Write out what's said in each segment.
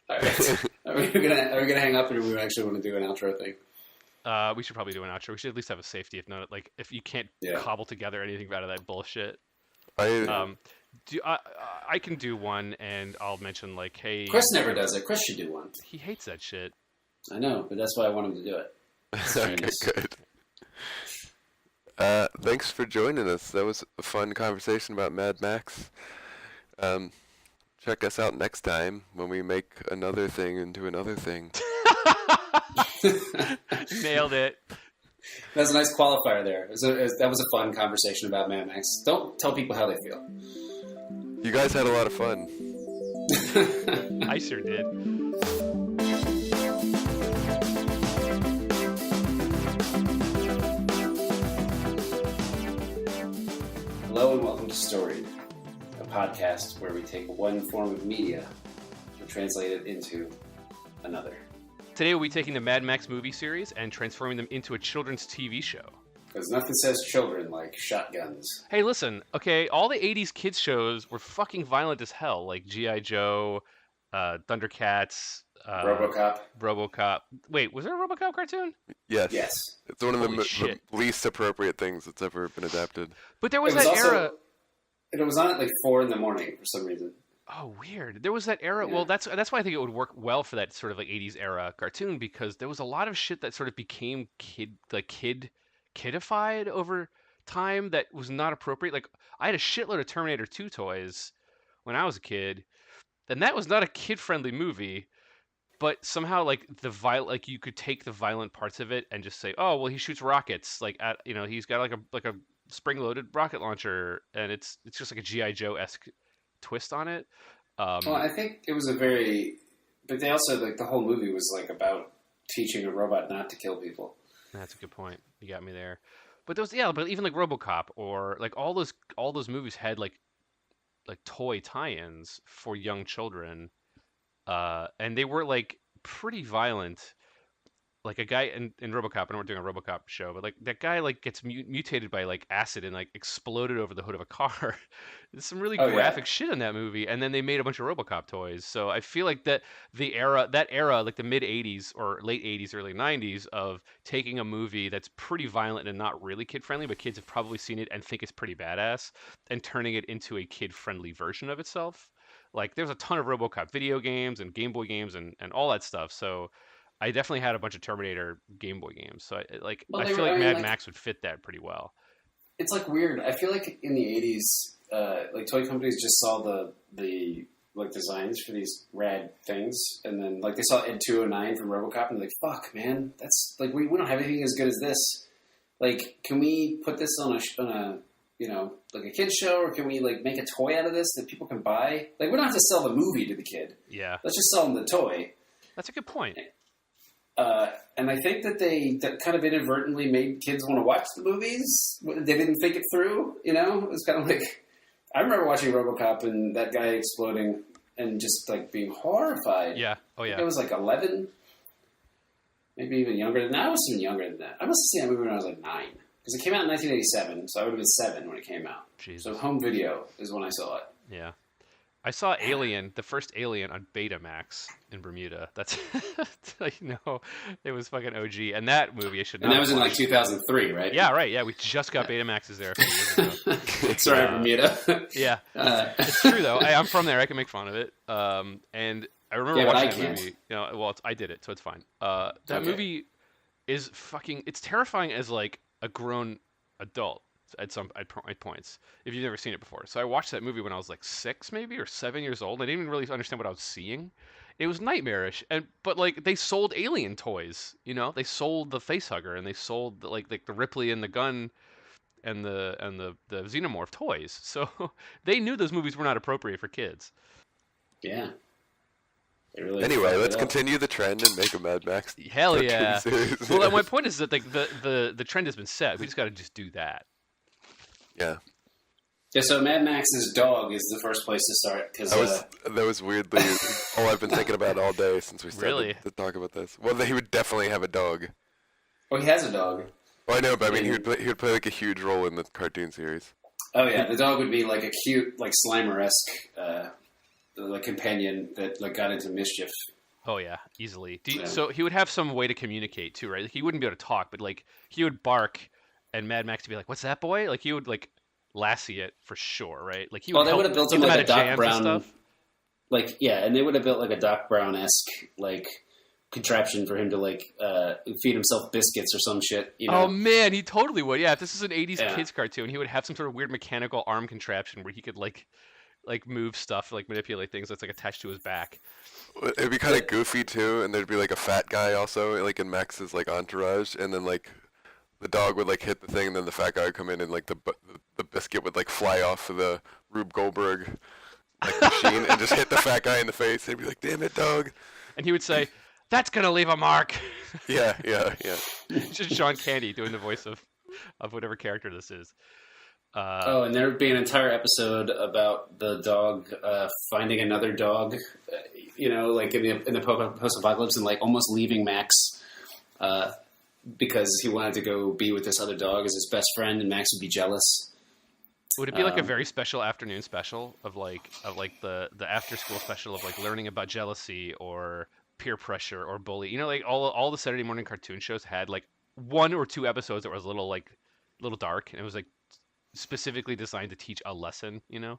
All right. Are we gonna hang up, or do we actually want to do an outro thing? We should probably do an outro. We should at least have a safety, if not, like, if you can't cobble together anything out of that bullshit. I can do one, and I'll mention, like, hey... Chris never does it. Chris should do one. He hates that shit. I know, but that's why I want him to do it. Okay, good. Thanks for joining us. That was a fun conversation about Mad Max. Check us out next time when we make another thing into another thing. Nailed it. That's a nice qualifier there. That was a fun conversation about Mad Max. Don't tell people how they feel. You guys had a lot of fun. I sure did. Hello and welcome to Storied, a podcast where we take one form of media and translate it into another. Today we'll be taking the Mad Max movie series and transforming them into a children's TV show. Because nothing says children like shotguns. Hey, listen, okay, all the 80s kids shows were fucking violent as hell, like G.I. Joe, Thundercats, RoboCop. Wait, was there a RoboCop cartoon? Yes. It's one of the least appropriate things that's ever been adapted. But there was that era... It was on at like 4 in the morning for some reason. Oh, weird. There was that era. Yeah. Well, that's why I think it would work well for that sort of like 80s era cartoon, because there was a lot of shit that sort of became kidified over time that was not appropriate. Like, I had a shitload of Terminator 2 toys when I was a kid, and that was not a kid-friendly movie. But somehow, like you could take the violent parts of it and just say, oh, well, he shoots rockets. Like, he's got like a spring-loaded rocket launcher, and it's just like a G.I. Joe-esque twist on it. Well, I think it was but they also, like, the whole movie was like about teaching a robot not to kill people. That's a good point. You got me there. But but even like RoboCop or like all those movies had like toy tie-ins for young children, and they were like pretty violent. Like a guy in RoboCop, and we're doing a RoboCop show, but like that guy like gets mutated by like acid and like exploded over the hood of a car. There's some really graphic shit in that movie, and then they made a bunch of RoboCop toys. So I feel like that era, like the mid '80s or late '80s, early '90s, of taking a movie that's pretty violent and not really kid friendly, but kids have probably seen it and think it's pretty badass, and turning it into a kid friendly version of itself. Like there's a ton of RoboCop video games and Game Boy games and all that stuff. So I definitely had a bunch of Terminator Game Boy games, so I feel like Mad Max would fit that pretty well. It's like weird. I feel like in the '80s, like toy companies just saw the like designs for these rad things, and then like they saw Ed 209 from RoboCop, and they're like, "Fuck, man, that's like we don't have anything as good as this. Like, can we put this on a like a kid's show, or can we like make a toy out of this that people can buy? Like, we don't have to sell the movie to the kid. Yeah, let's just sell them the toy." That's a good point. And I think that that kind of inadvertently made kids want to watch the movies. They didn't think it through, It was kind of like, I remember watching RoboCop and that guy exploding and just like being horrified. Yeah. Oh yeah. I was like 11, maybe even younger than that. I was even younger than that. I must have seen that movie when I was like 9, because it came out in 1987, so I would have been 7 when it came out. Jesus. So home video is when I saw it. Yeah. I saw Alien, the first Alien, on Betamax in Bermuda. That's, it was fucking OG. And that movie I should not. And that was in like 2003, right? Yeah, right. Yeah, we just got Betamaxes there a few years ago. Sorry, Bermuda. Yeah, it's true though. I'm from there. I can make fun of it. And I remember watching that movie. I did it, so it's fine. That movie is it's terrifying as like a grown adult at points, if you've never seen it before. So I watched that movie when I was like 6 maybe or 7 years old. I didn't even really understand what I was seeing. It was nightmarish. But like they sold Alien toys, they sold the facehugger, and they sold like the Ripley and the gun and the Xenomorph toys. So they knew those movies were not appropriate for kids. Yeah. Anyway, let's continue the trend and make a Mad Max. Hell yeah. Well, my point is that like the trend has been set. We just got to just do that. Yeah. Yeah, so Mad Max's dog is the first place to start. That was weirdly all I've been thinking about all day since we started to talk about this. Well, he would definitely have a dog. Oh, he has a dog. Well, I know, but I mean, he would play like a huge role in the cartoon series. Oh, yeah, the dog would be like a cute, like Slimer-esque the companion that like got into mischief. Oh yeah, easily. Yeah. So he would have some way to communicate too, right? Like, he wouldn't be able to talk, but like he would bark, and Mad Max would be like, "What's that, boy?" Like he would like lassie it for sure, right? Like he would. They would have built him like a Doc Brown, stuff. Like and they would have built like a Doc Brown-esque like contraption for him to like feed himself biscuits or some shit. You know? Oh man, he totally would. Yeah, if this is an '80s kids cartoon, he would have some sort of weird mechanical arm contraption where he could like move stuff, like manipulate things that's like attached to his back. It'd be kind of goofy too, and there'd be like a fat guy also, like in Max's like entourage, and then like the dog would like hit the thing, and then the fat guy would come in, and like the biscuit would like fly off of the Rube Goldberg like machine and just hit the fat guy in the face. He'd be like, "Damn it, dog!" And he would say, "That's gonna leave a mark." Yeah. Just Sean Candy doing the voice of whatever character this is. And there would be an entire episode about the dog finding another dog, like in the post-apocalypse, and like almost leaving Max because he wanted to go be with this other dog as his best friend, and Max would be jealous. Would it be like a very special afternoon special of the after school special of like learning about jealousy or peer pressure or bully? You know, like all the Saturday morning cartoon shows had like 1 or 2 episodes that was a little dark, and it was like specifically designed to teach a lesson, you know?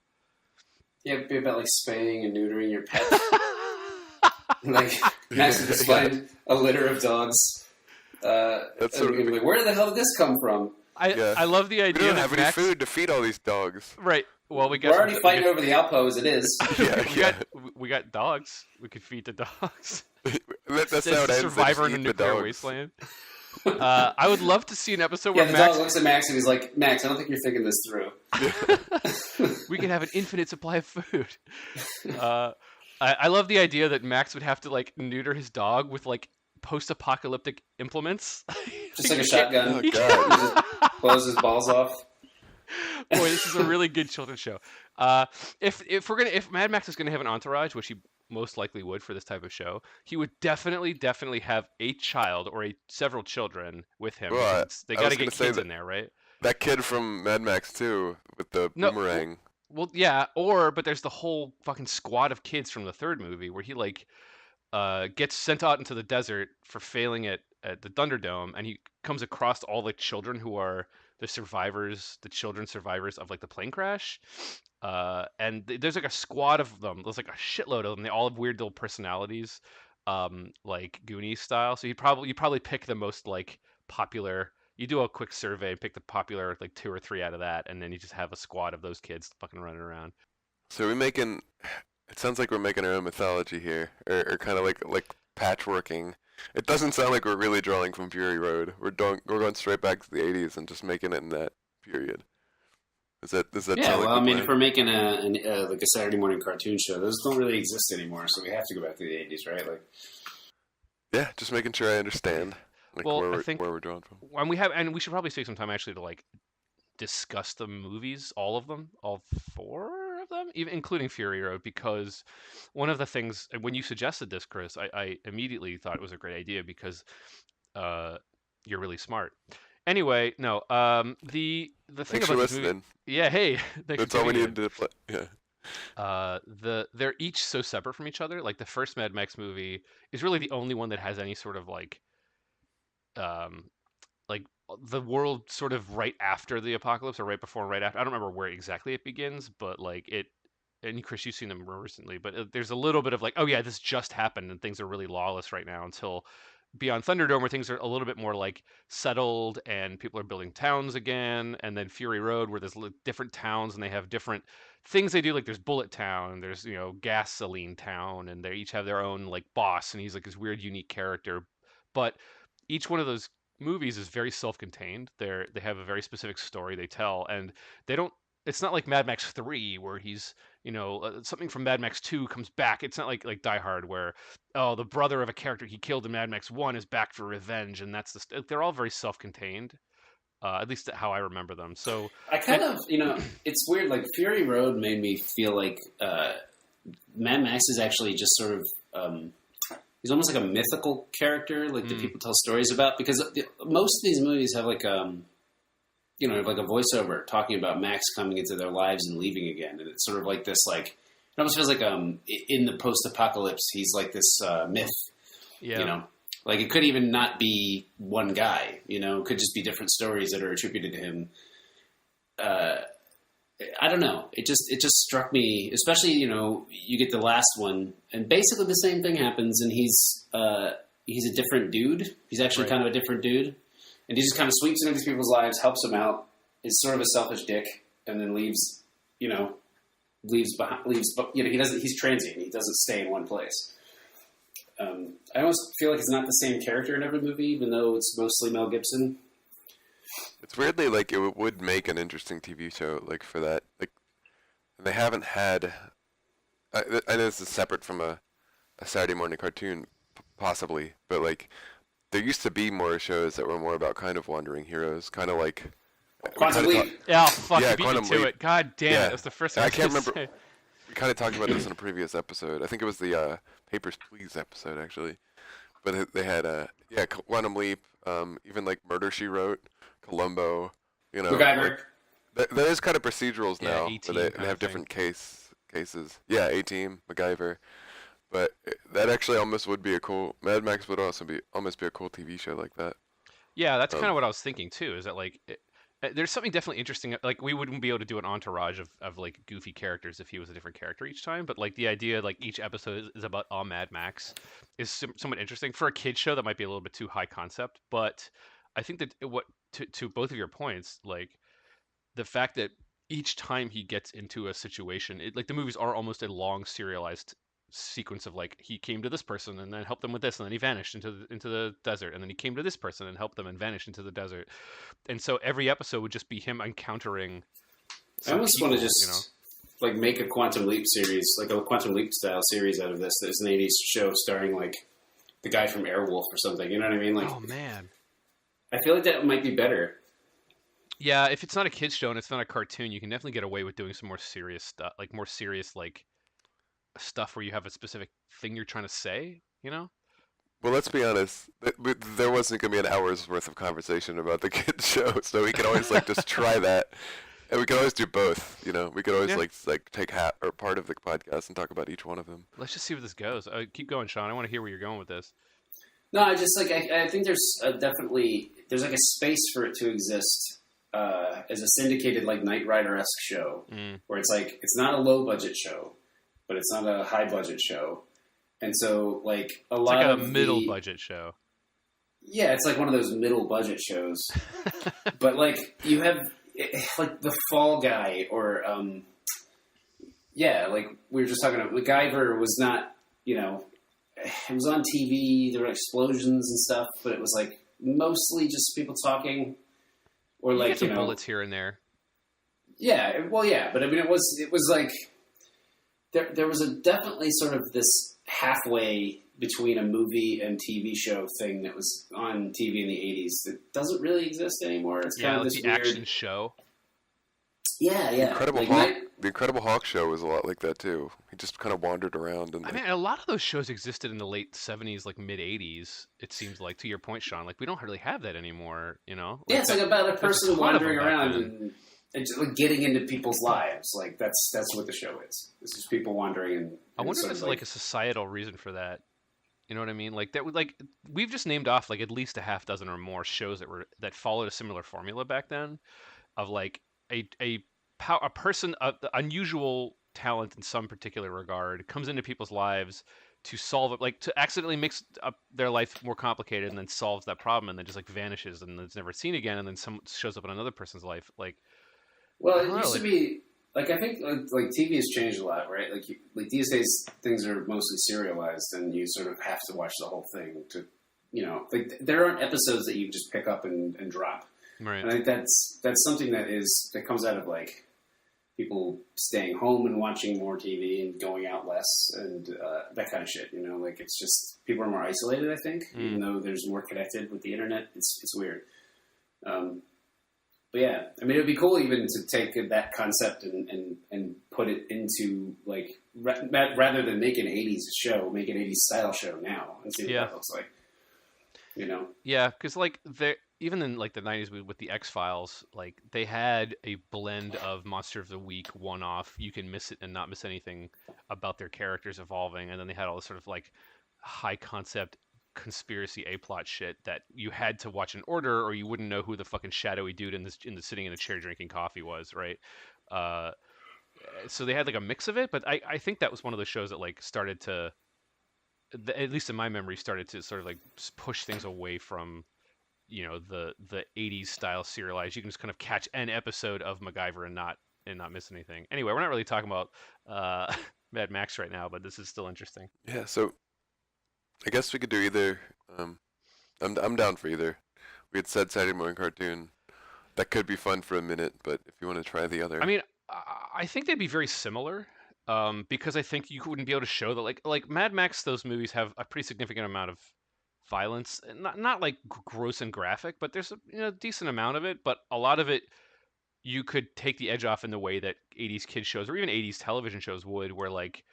Yeah, it'd be about like spaying and neutering your pet. Like Max would just find a litter of dogs. That's sort of like, where the hell did this come from? I love the idea. We don't that have any food to feed all these dogs. Right. Well, we're already fighting over the Alpo as it is. We got dogs. We could feed the dogs. That's how it ends. Survivor in a nuclear wasteland. I would love to see an episode where the Max dog looks at Max and he's like, "Max, I don't think you're thinking this through." We can have an infinite supply of food. I love the idea that Max would have to like neuter his dog with like post-apocalyptic implements. Just like a shotgun. Oh god! He just blows his balls off. Boy, this is a really good children's show. If Mad Max is gonna have an entourage, which he most likely would for this type of show, he would definitely have a child or several children with him. Well, they got to get kids in there, right? That kid from Mad Max 2 with the boomerang. Well, yeah, but there's the whole fucking squad of kids from the third movie where he like gets sent out into the desert for failing at the Thunderdome, and he comes across all the children who are the children survivors of like the plane crash. And there's like a squad of them. There's like a shitload of them. They all have weird little personalities, like Goonies style. So you probably pick the most like popular. You do a quick survey and pick the popular like 2 or 3 out of that, and then you just have a squad of those kids fucking running around. So it sounds like we're making our own mythology here, or kind of like patchworking. It doesn't sound like we're really drawing from Fury Road. We're going straight back to the 80s and just making it in that period. Does that yeah, well, I mean, if we're making like a Saturday morning cartoon show, those don't really exist anymore, so we have to go back to the 80s, right? Like, yeah, just making sure I understand where we're drawing from. And we should probably take some time actually to like discuss the movies, all of them, all 4 of them, even including Fury Road, because one of the things when you suggested this, Chris, I immediately thought it was a great idea because you're really smart. Anyway, no. The thing Thanks about for this listening. movie, yeah. Hey, that's all we needed to play. Yeah. They're each so separate from each other. Like the first Mad Max movie is really the only one that has any sort of like the world sort of right after the apocalypse or right before and right after. I don't remember where exactly it begins, but like it. And Chris, you've seen them more recently, but there's a little bit of like, oh yeah, this just happened and things are really lawless right now until Beyond Thunderdome, where things are a little bit more like settled and people are building towns again, and then Fury Road, where there's different towns and they have different things they do. Like there's Bullet Town, there's Gasoline Town, and they each have their own like boss, and he's like this weird, unique character. But each one of those movies is very self-contained. They have a very specific story they tell, and they don't. It's not like Mad Max 3 where he's something from Mad Max 2 comes back. It's not like Die Hard where the brother of a character he killed in Mad Max 1 is back for revenge, and they're all very self-contained. At least how I remember them. So I kind of it's weird. Like Fury Road made me feel like Mad Max is actually just sort of he's almost like a mythical character, like that people tell stories about, because most of these movies have like like a voiceover talking about Max coming into their lives and leaving again. And it's sort of like this, like, It almost feels like in the post-apocalypse, he's like this myth. Yeah. You know, like it could even not be one guy. You know, it could just be different stories that are attributed to him. I don't know. It just struck me, especially, you know, you get the last one, and basically the same thing happens, and he's a different dude. He's actually kind of a different dude, and he just kind of sweeps into these people's lives, helps them out, is sort of a selfish dick, and then leaves. You know, leaves. You know, he's transient. He doesn't stay in one place. I almost feel like it's not the same character in every movie, even though it's mostly Mel Gibson. It's weirdly like it would make an interesting TV show, like for that. Like they haven't had. I know this is separate from a Saturday morning cartoon, possibly, but like there used to be more shows that were more about kind of wandering heroes, kind of like. Quantum Leap. Yeah, fuck, you beat me Quantum to Leap. it. God damn it, that's the first thing I can't was remember. gonna say. We kind of talked about this in a previous episode. I think it was the Papers, Please episode, actually. But they had Quantum Leap, even like Murder, She Wrote, Columbo, you know. MacGyver. Like, there is kind of procedurals Yeah, now, A-Team but they kinda have thing. different cases. Yeah, A-Team, MacGyver. But that actually almost would be a cool. Mad Max would also almost be a cool TV show like that. Yeah, that's kind of what I was thinking too. Is that like there's something definitely interesting. Like we wouldn't be able to do an entourage of like goofy characters if he was a different character each time. But like the idea, like each episode is about Mad Max, is somewhat interesting for a kid show. That might be a little bit too high concept. But I think that to both of your points, like the fact that each time he gets into a situation, like the movies are almost a long serialized sequence of like he came to this person and then helped them with this, and then he vanished into the desert, and then he came to this person and helped them and vanished into the desert. And so every episode would just be him encountering I almost want to just you know? like make a Quantum Leap series, like a Quantum Leap style series out of this. There's an 80s show starring like the guy from Airwolf or something. You know what I mean? Like, Oh man. I feel like that might be better. Yeah, if it's not a kids show and it's not a cartoon, you can definitely get away with doing some more serious stuff, like more serious like stuff where you have a specific thing you're trying to say, you know? Well, let's be honest. There wasn't going to be an hour's worth of conversation about the kids show, so we could always like just try that, and we could always do both. You know, we could always like take half or part of the podcast and talk about each one of them. Let's just see where this goes. Keep going, Sean. I want to hear where you're going with this. No, I just like I think there's definitely there's like a space for it to exist as a syndicated like Knight Rider-esque show where it's like it's not a low budget show, but it's not a high budget show, and so like a lot Like a of middle budget show. Yeah, it's like one of those middle budget shows, but like you have like the Fall Guy or like we were just talking about MacGyver was not, you know, it was on TV, there were explosions and stuff, but it was like mostly just people talking or You like, get some you know, bullets here and there. yeah, well, yeah, but I mean, it was like there was a definitely sort of this halfway between a movie and TV show thing that was on TV in the 80s that doesn't really exist anymore. It's kind of like this the weird action show. Yeah. Incredible Like, Hulk. The Incredible Hulk show was a lot like that too. He just kind of wandered around and. I mean, a lot of those shows existed in the late 70s, like mid 80s. It seems like, to your point, Sean, like we don't really have that anymore. You know? Yeah, it's like about a person ton of wandering them back around then. and just, like, getting into people's lives. Like that's what the show is. It's just people wandering. And I wonder if sort there's of like a societal reason for that. You know what I mean? Like that would like we've just named off like at least a half dozen or more shows that followed a similar formula back then, of like a person of unusual talent in some particular regard comes into people's lives to solve it, like to accidentally mix up their life more complicated and then solves that problem and then just like vanishes and it's never seen again and then some shows up in another person's life. Like, Well, I it don't know, used to be like I think like TV has changed a lot, right? Like these days things are mostly serialized, and you sort of have to watch the whole thing to, you know, like there aren't episodes that you just pick up and drop. right? And I think that's something that comes out of like people staying home and watching more TV and going out less and that kind of shit. You know, like it's just people are more isolated. I think, even though there's more connected with the internet, it's weird. But yeah, I mean, it would be cool even to take that concept and put it into like rather than make an '80s show, make an '80s style show now and see what that looks like. You know? Yeah, because like even in like the 90s with the X-Files, like they had a blend of Monster of the Week one-off, you can miss it and not miss anything about their characters evolving, and then they had all this sort of like high concept conspiracy A-plot shit that you had to watch in order or you wouldn't know who the fucking shadowy dude in the sitting in a chair drinking coffee was, right? Uh, so they had like a mix of it, but I think that was one of the shows that like started to, at least in my memory, started to sort of like push things away from the 80s style serialized. You can just kind of catch an episode of MacGyver and not miss anything. Anyway, we're not really talking about Mad Max right now, but this is still interesting. Yeah, so I guess we could do either. I'm down for either. We had said Saturday morning cartoon. That could be fun for a minute, but if you want to try the other, I mean, I think they'd be very similar, because I think you wouldn't be able to show that like Mad Max. Those movies have a pretty significant amount of violence, not like gross and graphic, but there's a decent amount of it. But a lot of it you could take the edge off in the way that 80s kids shows or even 80s television shows would, where like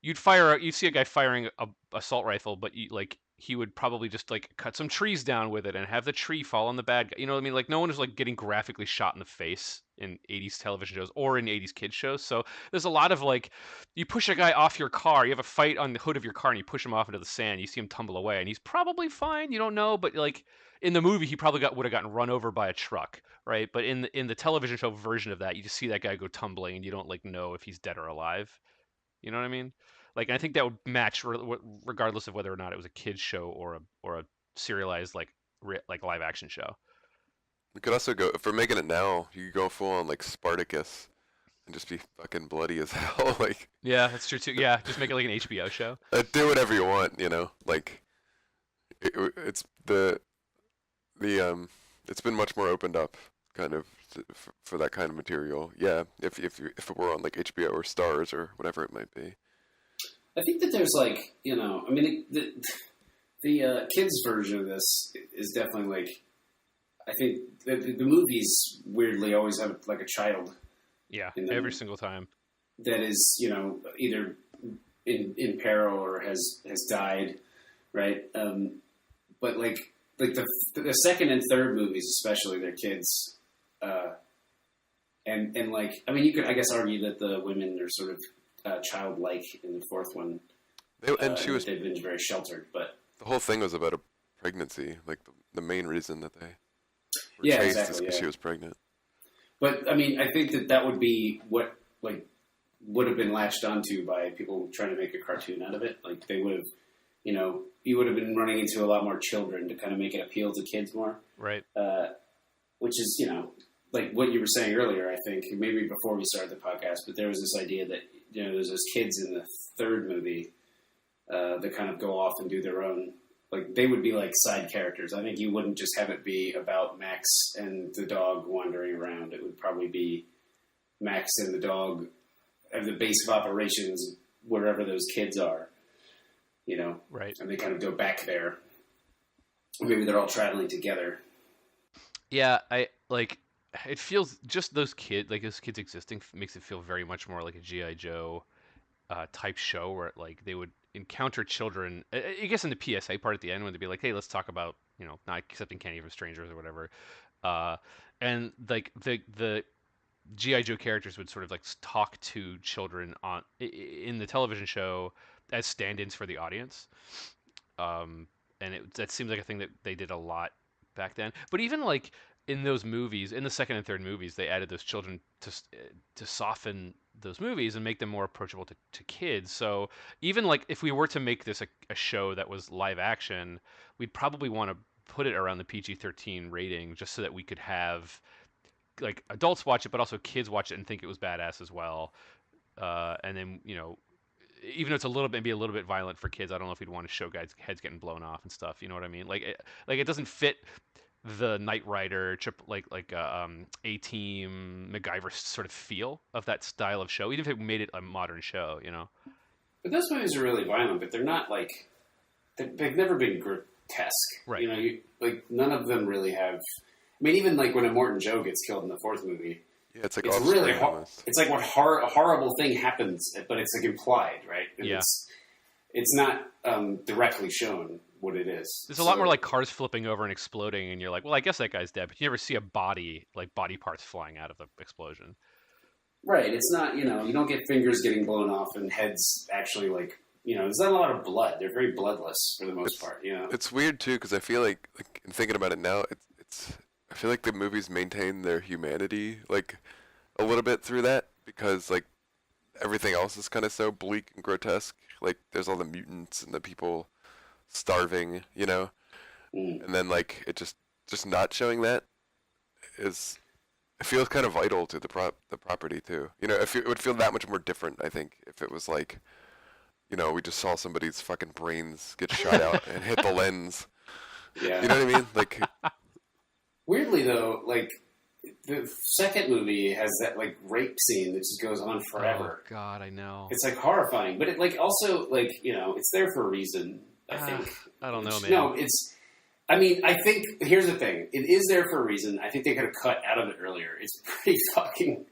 you'd see a guy firing a assault rifle, but he would probably just like cut some trees down with it and have the tree fall on the bad guy. You know what I mean? Like no one is like getting graphically shot in the face in 80s television shows or in 80s kids shows. So there's a lot of like, you push a guy off your car, you have a fight on the hood of your car and you push him off into the sand, you see him tumble away and he's probably fine. You don't know, but like in the movie, he probably would have gotten run over by a truck, right? But in the television show version of that, you just see that guy go tumbling and you don't like know if he's dead or alive. You know what I mean? Like, I think that would match regardless of whether or not it was a kids show or a serialized like live action show. we could also go if we're making it now. You could go full on like Spartacus and just be fucking bloody as hell. Like, Yeah, that's true too. Yeah, just make it like an HBO show. do whatever you want. Like it's it's been much more opened up, kind of for that kind of material. Yeah, if it were on like HBO or Stars or whatever it might be. I think that there's like, I mean, the kids version of this is definitely like, I think the movies weirdly always have like a child. Yeah, every single time. That is, either in peril or has died, right? But like the second and third movies, especially, they're kids, and like, I mean, you could, I guess, argue that the women are sort of childlike in the fourth one, and they've been very sheltered. But the whole thing was about a pregnancy. Like the main reason that they were yeah, chased exactly, is because she was pregnant. But I mean, I think that would be what like would have been latched onto by people trying to make a cartoon out of it. Like they would have, you would have been running into a lot more children to kind of make it appeal to kids more, right? Which is like what you were saying earlier. I think maybe before we started the podcast, but there was this idea that there's those kids in the third movie that kind of go off and do their own. Like, they would be like side characters. I think you wouldn't just have it be about Max and the dog wandering around. It would probably be Max and the dog at the base of operations wherever those kids are, Right. And they kind of go back there. Maybe they're all traveling together. Yeah, it feels just those kids existing makes it feel very much more like a G.I. Joe type show where like they would encounter children, I guess in the PSA part at the end when they'd be like, hey, let's talk about, not accepting candy from strangers or whatever. And like the G.I. Joe characters would sort of like talk to children in the television show as stand-ins for the audience. And that seems like a thing that they did a lot back then. But even like in those movies, in the second and third movies, they added those children to soften those movies and make them more approachable to kids. So even like if we were to make this a show that was live action, we'd probably want to put it around the PG-13 rating just so that we could have like adults watch it, but also kids watch it and think it was badass as well. And then, even though it's be a little bit violent for kids, I don't know if we'd want to show guys' heads getting blown off and stuff. You know what I mean? Like it doesn't fit the Knight Rider, A-Team, MacGyver sort of feel of that style of show, even if it made it a modern show, But those movies are really violent, but they're not like, they've never been grotesque. Right. None of them really have. I mean, even like when Immortan Joe gets killed in the fourth movie, Yeah, it's like it's really it's like what a horrible thing happens, but it's like implied, right? And yeah. It's not directly shown, what it is. There's a lot more like cars flipping over and exploding, and you're like, well, I guess that guy's dead, but you never see a body parts flying out of the explosion. Right. It's not, you don't get fingers getting blown off and heads actually there's not a lot of blood. They're very bloodless for the most part. It's weird too because I feel like in thinking about it now, I feel like the movies maintain their humanity like a little bit through that because like everything else is kind of so bleak and grotesque. Like there's all the mutants and the people starving, and then like it just not showing that it feels kind of vital to the property too. It would feel that much more different, I think, if it was like, we just saw somebody's fucking brains get shot out and hit the lens. Yeah. You know what I mean? Like, weirdly though, like the second movie has that like rape scene that just goes on forever. Oh God, I know. It's like horrifying, but it like also like it's there for a reason. I think. I don't know, man. No, I think here's the thing. It is there for a reason. I think they could have cut out of it earlier. It's pretty fucking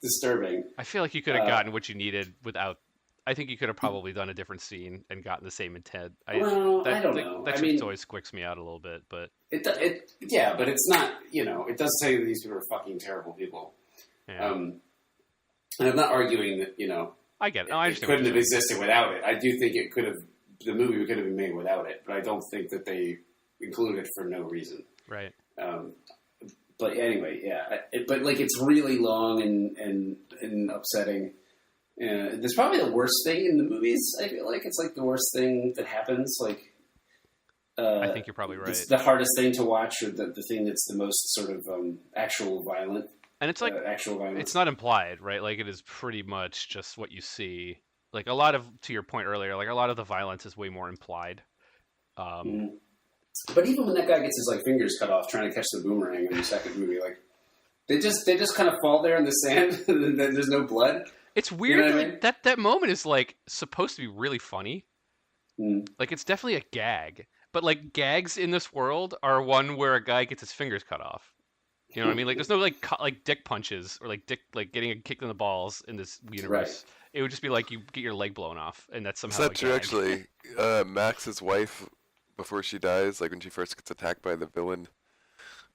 disturbing. I feel like you could have gotten what you needed without. I think you could have probably done a different scene and gotten the same intent. I don't know. That just always squicks me out a little bit, but but it's not. It does say that these people are fucking terrible people. Yeah. And I'm not arguing that I get it. No, I it couldn't have existed without it. I do think it could have. The movie could have been made without it, but I don't think that they included it for no reason. Right. But anyway, yeah. But like, it's really long and upsetting. That's probably the worst thing in the movies. I feel like it's like the worst thing that happens. Like, I think you're probably right. It's the hardest thing to watch, or the thing that's the most sort of actual violent. And it's like actual violence. It's not implied, right? Like it is pretty much just what you see. Like a lot of, to your point earlier, like a lot of the violence is way more implied. But even when that guy gets his like fingers cut off trying to catch the boomerang in the second movie, like they just kind of fall there in the sand and then there's no blood. It's weird. You know what I mean? That moment is like supposed to be really funny. Like it's definitely a gag, but like gags in this world are one where a guy gets his fingers cut off. You know what I mean? Like there's no like dick punches or like getting a kick in the balls in this universe. Right. It would just be like you get your leg blown off, and that's somehow. Is that true? Actually, Max's wife, before she dies, like when she first gets attacked by the villain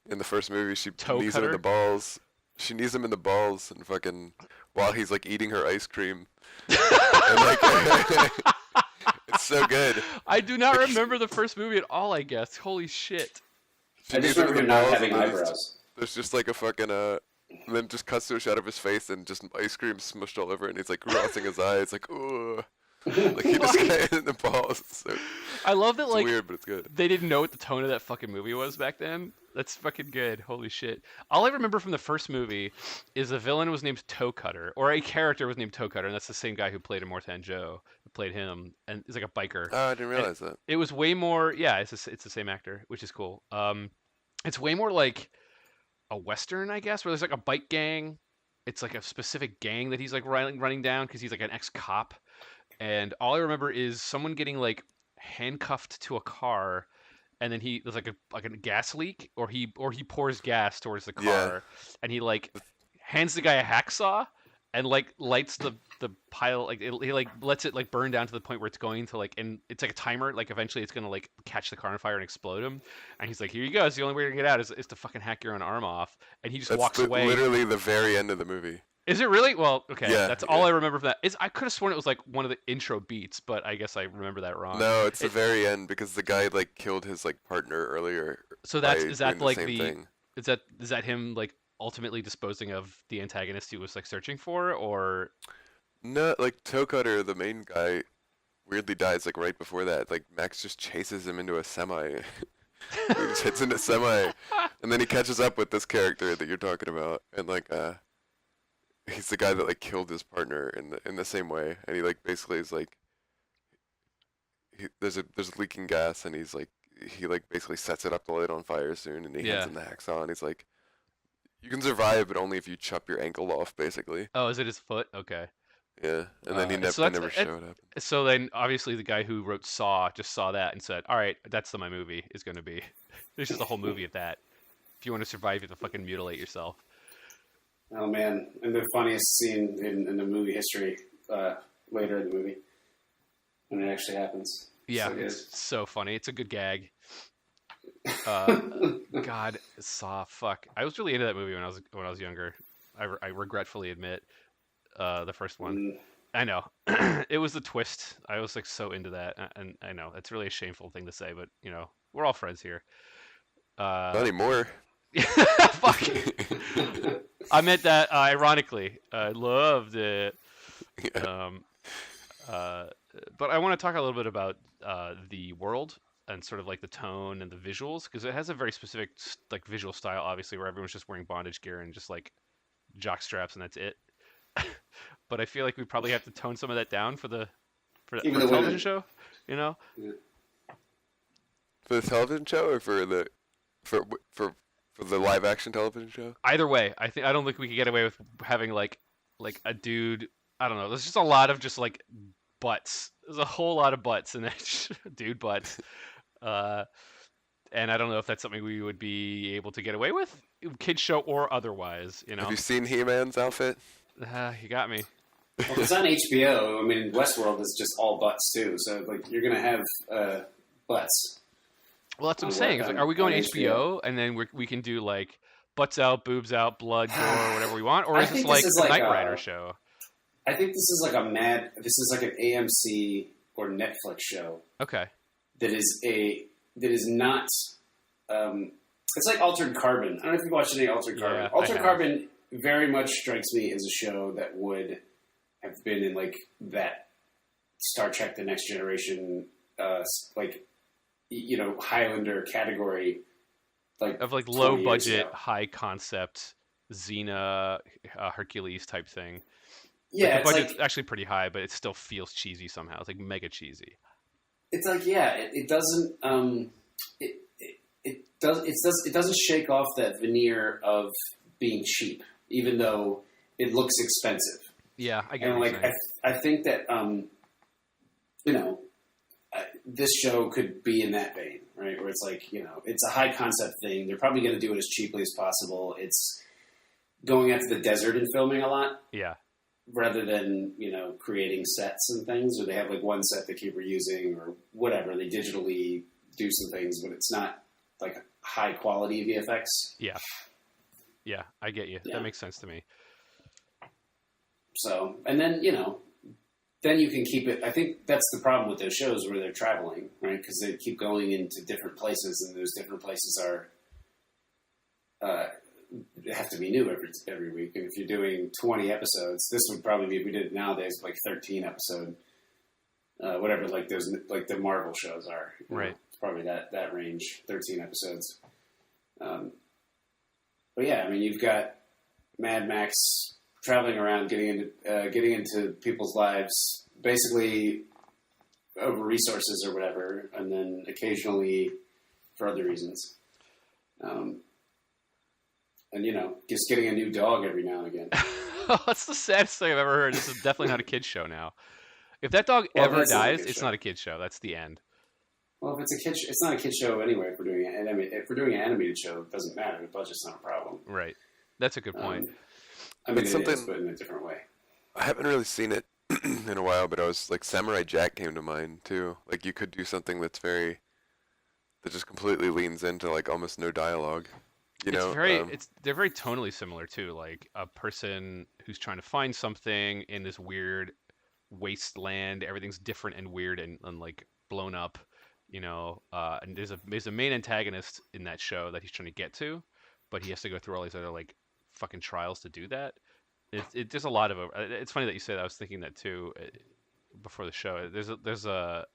in the first movie, she knees him in the balls. She knees him in the balls and fucking while he's like eating her ice cream. And, like, it's so good. I do not remember the first movie at all. I guess. Holy shit. I just remember him not having eyebrows. There's just like a fucking and then just cuts to a shot of his face and just ice cream smushed all over it, and he's like crossing his eyes like, ooh. Like he just got in the balls. So, I love that. It's like weird, but it's good. They didn't know what the tone of that fucking movie was back then. That's fucking good. Holy shit. All I remember from the first movie is the villain was named Toe Cutter, or a character was named Toe Cutter, and that's the same guy who played Immortan Joe, who played him, and he's like a biker. Oh, I didn't realize that. It was way more. Yeah, it's the same actor, which is cool. It's way more like a Western, I guess, where there's like a bike gang. It's like a specific gang that he's like running down because he's like an ex-cop. And all I remember is someone getting like handcuffed to a car, and then there's like a gas leak, or he pours gas towards the car, and he like hands the guy a hacksaw and like lights the pile, like he like lets it like burn down to the point where it's going to like, and it's like a timer, like eventually it's gonna like catch the car on fire and explode him, and he's like, here you go, it's the only way to get out is to fucking hack your own arm off, and he just walks away. Literally the very end of the movie. Is it really? Well, okay. Yeah, that's all I remember from that. I could have sworn it was like one of the intro beats, but I guess I remember that wrong. No, it's the very end because the guy like killed his like partner earlier. So is that him like ultimately disposing of the antagonist he was like searching for, or? No, like Toe Cutter, the main guy, weirdly dies like right before that. Like Max just chases him into a semi. He just hits into a semi, and then he catches up with this character that you're talking about, and like he's the guy that like killed his partner in the same way, and he like basically is like there's leaking gas, and he basically sets it up to light on fire soon, and he hands him the hacksaw, and he's like, you can survive, but only if you chop your ankle off, basically. Oh, is it his foot? Okay. Yeah, and then he never showed up. So then, obviously, the guy who wrote Saw just saw that and said, all right, that's my movie is going to be. There's just a whole movie of that. If you want to survive, you have to fucking mutilate yourself. Oh, man. And the funniest scene in the movie history, later in the movie, when it actually happens. Yeah, So good. it's so funny. It's a good gag. God, Saw. Fuck, I was really into that movie when I was younger. I regretfully admit, the first one. Mm. I know. It was the twist. I was like so into that, and I know it's really a shameful thing to say, but we're all friends here. Not anymore. Fuck. I meant that ironically. I loved it. Yeah. But I want to talk a little bit about the world and sort of like the tone and the visuals, because it has a very specific like visual style, obviously, where everyone's just wearing bondage gear and just like jock straps and that's it. But I feel like we probably have to tone some of that down for the television show, Yeah. For the television show or for the live action television show? Either way, I don't think we could get away with having like a dude. I don't know. There's just a lot of just like butts. There's a whole lot of butts in that dude butts. And I don't know if that's something we would be able to get away with, kids show or otherwise. Have you seen He-Man's outfit? You got me. Well, it's on HBO. I mean, Westworld is just all butts too. So like, you're gonna have butts. Well, that's what I'm saying. It's like, are we going HBO and then we can do like butts out, boobs out, blood, gore, whatever we want, or is this like the Knight Rider show? I think this is like an AMC or Netflix show. Okay. That is not. It's like Altered Carbon. I don't know if you've watched any Altered Carbon. Yeah, Altered Carbon very much strikes me as a show that would have been in like that Star Trek: The Next Generation, Highlander category, of like low budget, high concept, Xena, Hercules type thing. Yeah, like the budget's actually pretty high, but it still feels cheesy somehow. It's like mega cheesy. It's like it doesn't it doesn't shake off that veneer of being cheap, even though it looks expensive. Yeah, I get and what you're saying. I think that this show could be in that vein, right? Where it's like, it's a high concept thing. They're probably going to do it as cheaply as possible. It's going out to the desert and filming a lot. Yeah. Rather than, creating sets and things, or they have like one set they keep reusing or whatever. They digitally do some things, but it's not like high quality VFX. Yeah. Yeah, I get you. Yeah. That makes sense to me. So, and then, then you can keep it. I think that's the problem with those shows where they're traveling, right? Because they keep going into different places, and those different places are have to be new every week. And if you're doing 20 episodes, this would probably be, if we did it nowadays, like 13 episode, whatever, like those, like the Marvel shows are. Right. It's probably that range, 13 episodes. But yeah, I mean, you've got Mad Max traveling around, getting into people's lives, basically over resources or whatever, and then occasionally for other reasons. And, just getting a new dog every now and again. That's the saddest thing I've ever heard. This is definitely not a kid's show now. If that dog ever dies, it's not a kid's show. That's the end. Well, if it's not a kid's show anyway. If we're doing it, if we're doing an animated show, it doesn't matter. The budget's not a problem. Right. That's a good point. I mean, it is, but in a different way. I haven't really seen it in a while, but I was like, Samurai Jack came to mind too. Like, you could do something that just completely leans into like almost no dialogue. They're very tonally similar too. Like a person who's trying to find something in this weird wasteland. Everything's different and weird and like blown up. And there's a main antagonist in that show that he's trying to get to, but he has to go through all these other like fucking trials to do that. There's a lot of it. It's funny that you say that. I was thinking that too before the show. There's a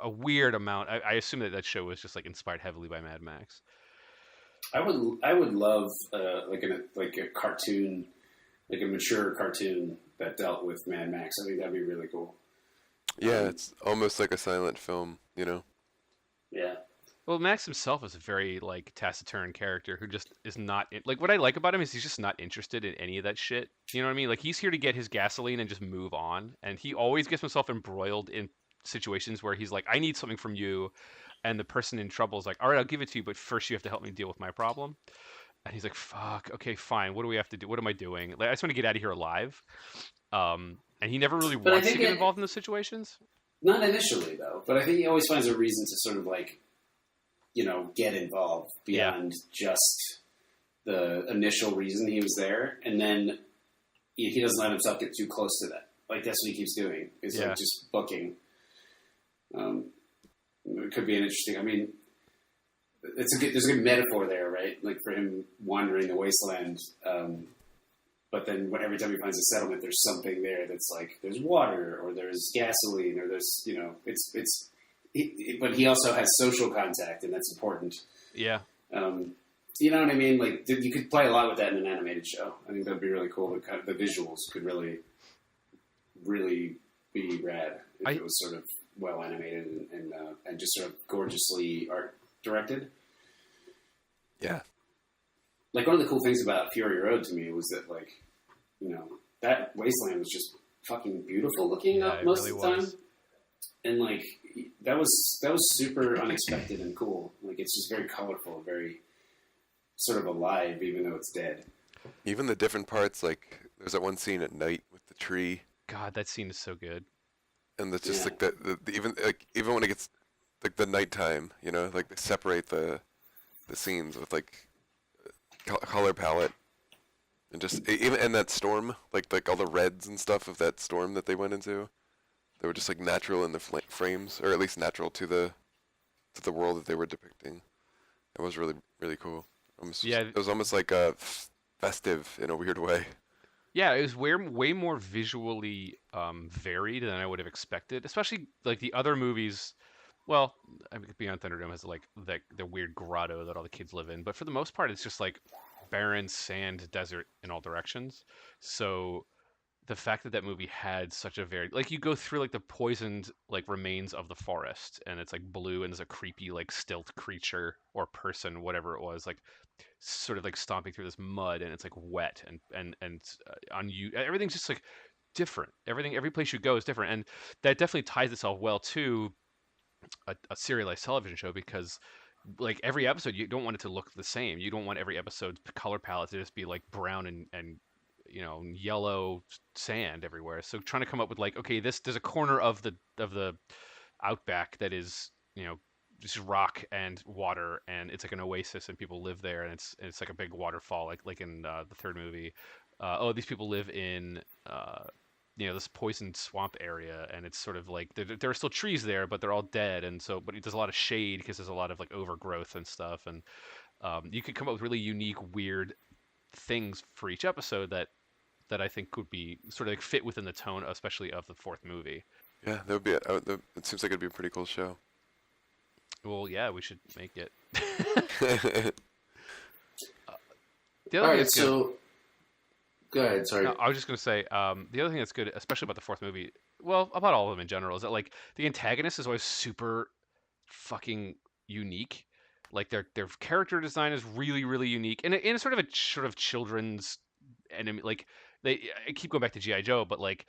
weird amount. I assume that show was just like inspired heavily by Mad Max. I would love like a cartoon, like a mature cartoon that dealt with Mad Max. I think that'd be really cool. Yeah, it's almost like a silent film, Yeah. Well, Max himself is a very like taciturn character who just is not like, what I like about him is he's just not interested in any of that shit. You know what I mean? Like, he's here to get his gasoline and just move on, and he always gets himself embroiled in situations where he's like, I need something from you. And the person in trouble is like, all right, I'll give it to you, but first you have to help me deal with my problem. And he's like, fuck, okay, fine. What do we have to do? What am I doing? Like, I just want to get out of here alive. And he never really wants to get involved in those situations. Not initially, though, but I think he always finds a reason to sort of like, get involved beyond just the initial reason he was there, and then he doesn't let himself get too close to that. Like that's what he keeps doing is like just booking. It could be an interesting. I mean, there's a good metaphor there, right? Like for him wandering the wasteland. But then every time he finds a settlement, there's something there that's like, there's water or there's gasoline or there's, but he also has social contact and that's important. Yeah. You know what I mean? Like you could play a lot with that in an animated show. I think that'd be really cool. The visuals could really, really be rad if it was sort of well animated and just sort of gorgeously art directed. Yeah. Like one of the cool things about Fury Road to me was that like, that wasteland was just fucking beautiful looking most of the time. And like that was super unexpected and cool. Like it's just very colorful, very sort of alive, even though it's dead. Even the different parts, like there's that one scene at night with the tree. God, that scene is so good. And it's just like the even when it gets like the nighttime, like they separate the scenes with like color palette, and just even and that storm, like all the reds and stuff of that storm that they went into, they were just like natural in the frames, or at least natural to the world that they were depicting. It was really really cool. It was almost like festive in a weird way. Yeah, it was way more visually varied than I would have expected, especially like the other movies. Well, I mean, Beyond Thunderdome has like the weird grotto that all the kids live in, but for the most part, it's just like barren sand, desert in all directions. So the fact that movie had such a like you go through like the poisoned like remains of the forest, and it's like blue, and there's a creepy like stilt creature or person, whatever it was, like sort of like stomping through this mud, and it's like wet and on you, everything's just like different. Every place you go is different, and that definitely ties itself well to a serialized television show, because like every episode you don't want it to look the same. You don't want every episode's color palette to just be like brown and yellow sand everywhere. So trying to come up with like, okay, there's a corner of the outback that is just rock and water, and it's like an oasis, and people live there, and it's like a big waterfall, like in the third movie. These people live in this poisoned swamp area, and it's sort of like there are still trees there, but they're all dead, and so but there's a lot of shade because there's a lot of like overgrowth and stuff, and you could come up with really unique, weird things for each episode that I think could be sort of like fit within the tone, especially of the fourth movie. Yeah, that would be it. It seems like it'd be a pretty cool show. Well, yeah, we should make it. All right, so go ahead. Sorry, no, I was just going to say the other thing that's good, especially about the fourth movie, well, about all of them in general, is that like the antagonist is always super fucking unique. Like their character design is really really unique, and in a sort of children's enemy. Like I keep going back to G.I. Joe, but like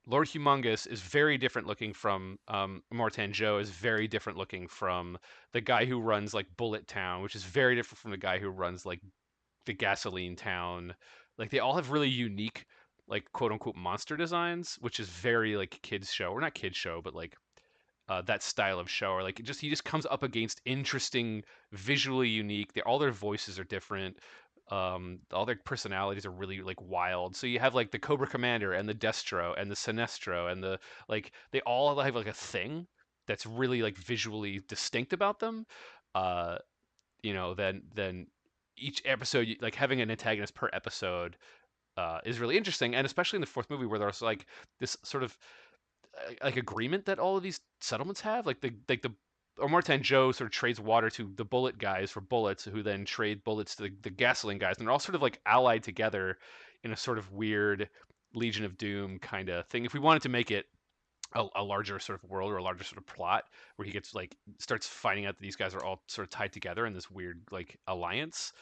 Lord Humongous is very different looking from Mortan Joe is very different looking from the guy who runs like Bullet Town, which is very different from the guy who runs like the Gasoline Town. Like they all have really unique like quote unquote monster designs, which is very like kids show, or not kids show, but like that style of show, or like he just comes up against interesting, visually unique. All their voices are different. All their personalities are really like wild. So you have like the Cobra Commander and the Destro and the Sinestro and the like. They all have like a thing that's really like visually distinct about them. Then each episode, like having an antagonist per episode, is really interesting, and especially in the fourth movie where there's like this sort of like agreement that all of these settlements have, like the Mortan Joe sort of trades water to the bullet guys for bullets, who then trade bullets to the gasoline guys, and they're all sort of like allied together in a sort of weird Legion of Doom kind of thing. If we wanted to make it a larger sort of world, or a larger sort of plot, where he gets like starts finding out that these guys are all sort of tied together in this weird like alliance,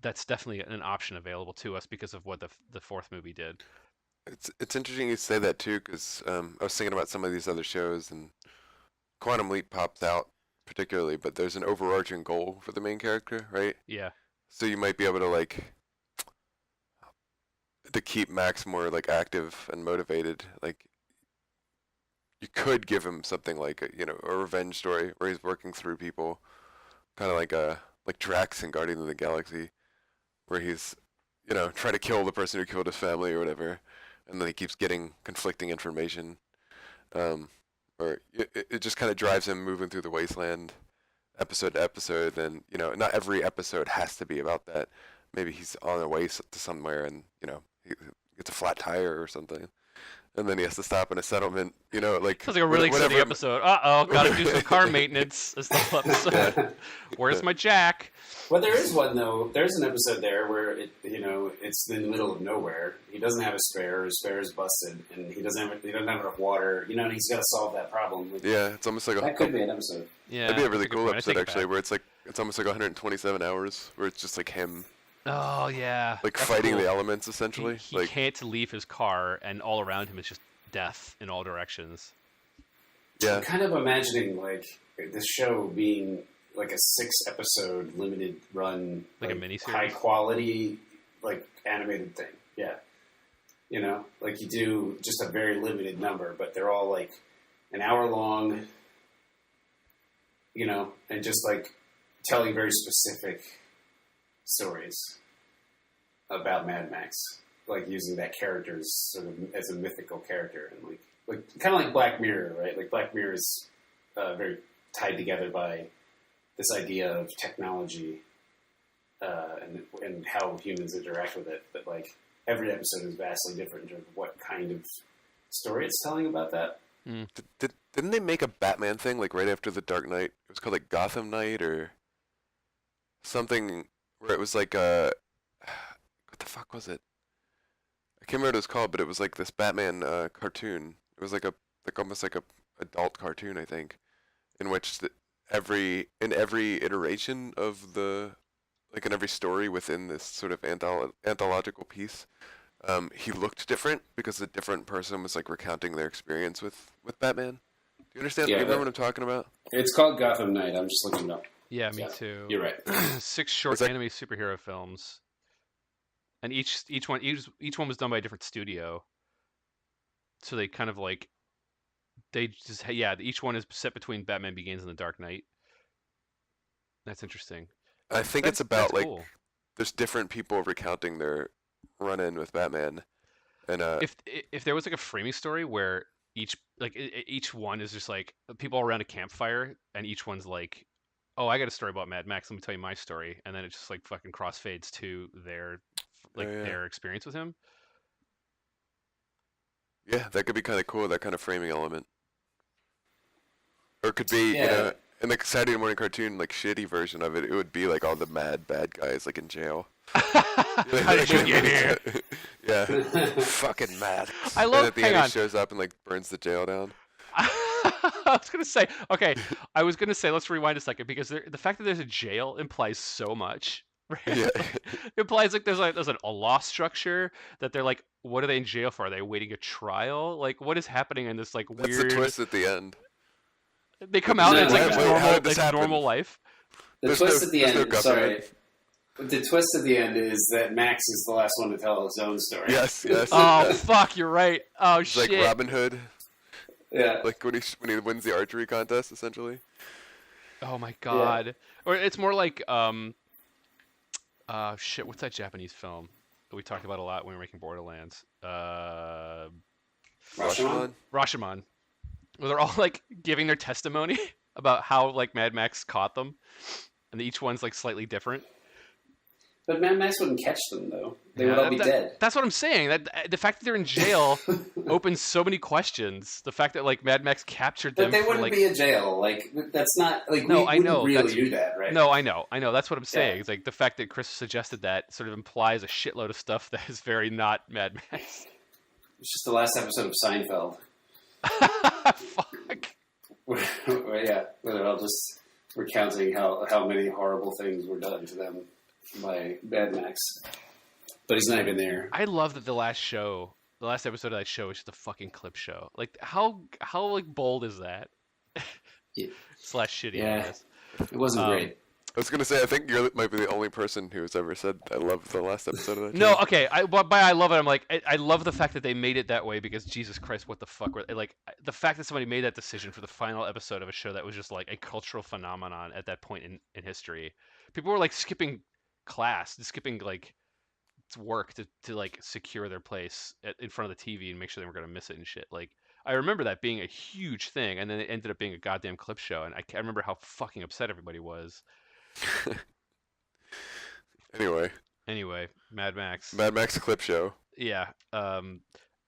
that's definitely an option available to us because of what the fourth movie did. It's interesting you say that too, because I was thinking about some of these other shows, and Quantum Leap pops out particularly, but there's an overarching goal for the main character, right? Yeah. So you might be able to like to keep Max more like active and motivated. Like you could give him something like a revenge story where he's working through people, kind of like Drax in Guardian of the Galaxy, where he's trying to kill the person who killed his family or whatever, and then he keeps getting conflicting information, or it just kind of drives him moving through the wasteland, episode to episode. And not every episode has to be about that. Maybe he's on the way to somewhere, and he gets a flat tire or something, and then he has to stop in a settlement. Like sounds like a really exciting whatever. episode. Gotta do some car maintenance. This whole episode. Where's my jack? Well, there is one though. There's an episode there where it's in the middle of nowhere. He doesn't have a spare. His spare is busted, and he doesn't have enough water. And he's got to solve that problem. Yeah, it's almost like that could be an episode. Yeah, that'd be a really that's cool good point. I episode take it actually, back. where it's almost like 127 hours, where it's just like him Oh yeah, like that's fighting cool. the elements essentially. He like can't leave his car, and all around him is just death in all directions. yeah, I'm kind of imagining like this show being like a 6-episode limited run, Like a miniseries? high quality, like animated thing. Yeah, like you do just a very limited number, but they're all like an hour long. And just like telling very specific stories about Mad Max, like using that character as a mythical character, and like kind of like Black Mirror, right? Like Black Mirror is very tied together by this idea of technology and how humans interact with it. But like every episode is vastly different in terms of what kind of story it's telling about that. Didn't they make a Batman thing like right after the Dark Knight? It was called like Gotham Knight or something, where it was like what the fuck was it? I can't remember what it was called, but it was like this Batman cartoon. It was like almost like a adult cartoon, I think, in which in every iteration of in every story within this sort of anthological piece, he looked different because a different person was like recounting their experience with Batman. Do you understand? Yeah, Do you remember what I'm talking about? It's called Gotham Knight. I'm just looking it up. Yeah, me too. You're right. 6 short anime superhero films, and each one was done by a different studio. So they kind of like each one is set between Batman Begins and The Dark Knight. That's interesting. I think it's about that's like cool. there's different people recounting their run-in with Batman, and If there was like a framing story where each one is just like people around a campfire, and each one's like, oh, I got a story about Mad Max, let me tell you my story, and then it just like fucking crossfades to their their experience with him. yeah, that could be kind of cool. That kind of framing element, or it could be in the Saturday morning cartoon, like shitty version of it. It would be like all the mad bad guys like in jail. How did you get here? Yeah, fucking mad. I love. And at the Hang end, on. he shows up and like burns the jail down. I was gonna say, okay. I was gonna say, let's rewind a second, because the fact that there's a jail implies so much. Right? Yeah. It implies like there's a law structure that they're like, what are they in jail for? Are they waiting a trial? Like, what is happening in this like That's weird? the twist at the end. They come out and it's like Wait, just how did this happen? normal life. The There's twist no- at the there's no end. government. Sorry, the twist at the end is that Max is the last one to tell his own story. Yes. Oh yes. fuck, you're right. Oh It's shit. like Robin Hood, Yeah. like when he wins the archery contest, essentially. Oh my god. Or it's more like shit, what's that Japanese film that we talked about a lot when we were making Borderlands? Rashomon? Rashomon. Where they're all like giving their testimony about how like Mad Max caught them. And each one's like slightly different. But Mad Max wouldn't catch them, though. They would all be dead. That's what I'm saying. That the fact that they're in jail opens so many questions. The fact that like Mad Max captured them. But they for, wouldn't like, be in jail. Like, that's not... Like, No, we I know, wouldn't really that's- do that, right? No, I know. That's what I'm saying. Yeah. It's like the fact that Chris suggested that sort of implies a shitload of stuff that is very not Mad Max. It's just the last episode of Seinfeld. Fuck. Where they're all just recounting how many horrible things were done to them by Mad Max. But he's not even there. I love that the last episode of that show is just a fucking clip show. Like how like bold is that? Yeah. / shitty. I Yeah. guess. It wasn't great. I was gonna say, I think you might be the only person who's ever said I love the last episode of that No, show. okay. By I love it. I'm like, I love the fact that they made it that way because Jesus Christ, what the fuck? Like the fact that somebody made that decision for the final episode of a show that was just like a cultural phenomenon at that point in history. People were like skipping class, skipping like work to like secure their place in front of the TV and make sure they weren't gonna miss it and shit. Like I remember that being a huge thing, and then it ended up being a goddamn clip show, and I remember how fucking upset everybody was. Anyway, Mad Max. Mad Max clip show. Yeah. There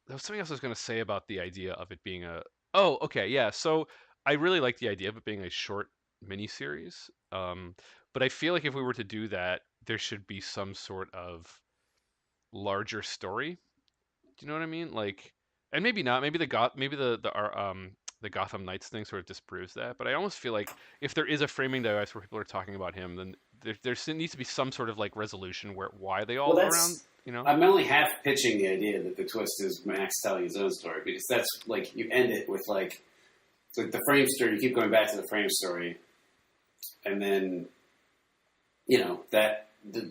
was something else I was gonna say about the idea of it being a. Oh, okay, yeah. So I really like the idea of it being a short miniseries. But I feel like if we were to do that, there should be some sort of larger story. Do you know what I mean? Like, and maybe not. Maybe the Gotham Knights thing sort of disproves that. But I almost feel like if there is a framing device where people are talking about him, then there needs to be some sort of like resolution why they all Well, around. You know, I'm only half pitching the idea that the twist is Max telling his own story, because that's like you end it with like it's like the frame story. You keep going back to the frame story, and then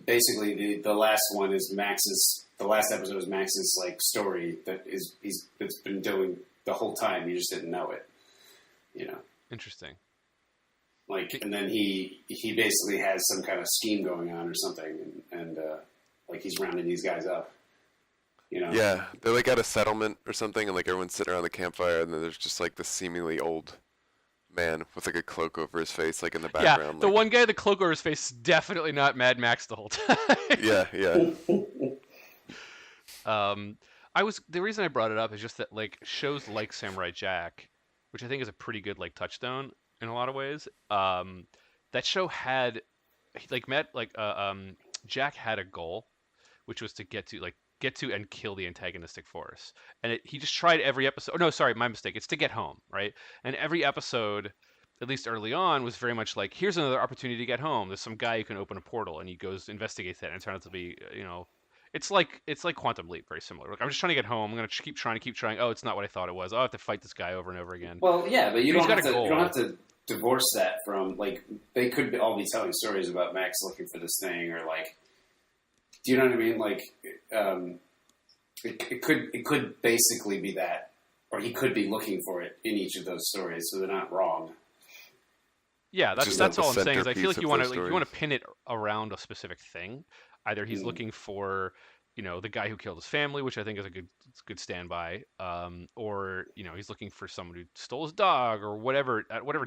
basically the last one is Max's. The last episode is Max's like story that's been doing the whole time. You just didn't know it. interesting. Like, and then he basically has some kind of scheme going on or something, and like he's rounding these guys up. Yeah, they're like at a settlement or something, and like everyone's sitting around the campfire, and then there's just like this seemingly old man with like a cloak over his face, like in the background. Yeah, the one guy, the cloak over his face, is definitely not Mad Max the whole time. Yeah. The reason I brought it up is just that like shows like Samurai Jack, which I think is a pretty good like touchstone in a lot of ways. That show had Jack had a goal, which was to get to and kill the antagonistic force, and he just tried every episode. Oh, no, sorry, my mistake. It's to get home, right? And every episode, at least early on, was very much like, here's another opportunity to get home. There's some guy who can open a portal, and he goes investigates that, and it turns out to be It's like Quantum Leap, very similar. Like, I'm just trying to get home. I'm gonna keep trying. Oh, it's not what I thought it was. Oh, I have to fight this guy over and over again. Well, yeah, but you don't have to to divorce that from like they could all be telling stories about Max looking for this thing, or like, do you know what I mean? Like, it could basically be that, or he could be looking for it in each of those stories, so they're not wrong. Yeah, that's all I'm saying. Is I feel like you want to pin it around a specific thing. Either he's looking for, the guy who killed his family, which I think is a good standby, or he's looking for someone who stole his dog, or whatever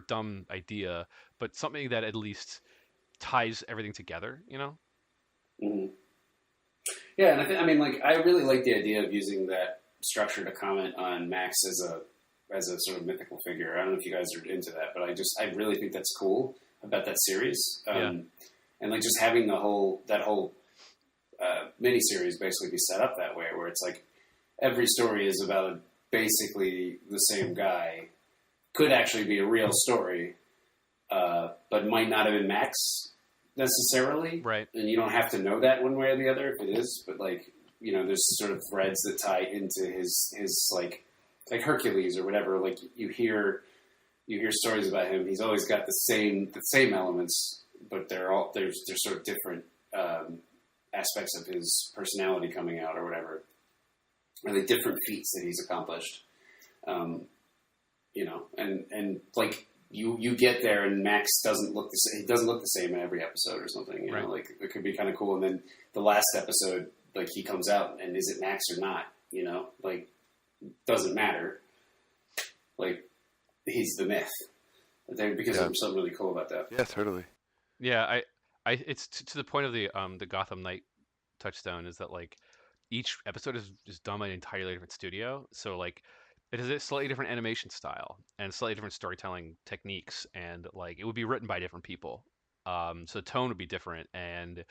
dumb idea, but something that at least ties everything together. Mm-hmm. Yeah, and I really like the idea of using that structure to comment on Max as a sort of mythical figure. I don't know if you guys are into that, but I really think that's cool about that series. And like just having that whole miniseries basically be set up that way, where it's like every story is about basically the same guy. Could actually be a real story, but might not have been Max necessarily. Right. And you don't have to know that one way or the other if it is, but like, there's sort of threads that tie into his like Hercules or whatever. Like you hear stories about him. He's always got the same elements, but they're sort of different aspects of his personality coming out or whatever, or the different feats that he's accomplished. And like you get there and Max doesn't look the same. He doesn't look the same in every episode or something. Right. Like it could be kind of cool. And then the last episode, like he comes out and is it Max or not? Like doesn't matter. Like he's the myth. Because there's something really cool about that. Yeah, totally. Yeah, it's to the point of the Gotham Knight touchstone is that like each episode is done by an entirely different studio, so like it has a slightly different animation style and slightly different storytelling techniques, and like it would be written by different people, so the tone would be different. And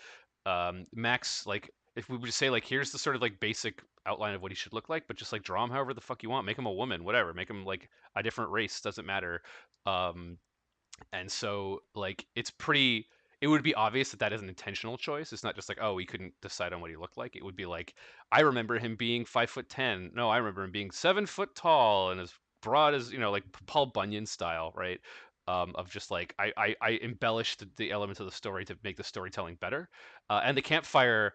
Max, like if we would just say like here's the sort of like basic outline of what he should look like, but just like draw him however the fuck you want, make him a woman, whatever, make him like a different race, doesn't matter. And so like it would be obvious that is an intentional choice. It's not just like, oh, we couldn't decide on what he looked like. It would be like, I remember him being 5'10". No, I remember him being 7 foot tall and as broad as, like Paul Bunyan style, right? of just like I embellished the elements of the story to make the storytelling better. And the campfire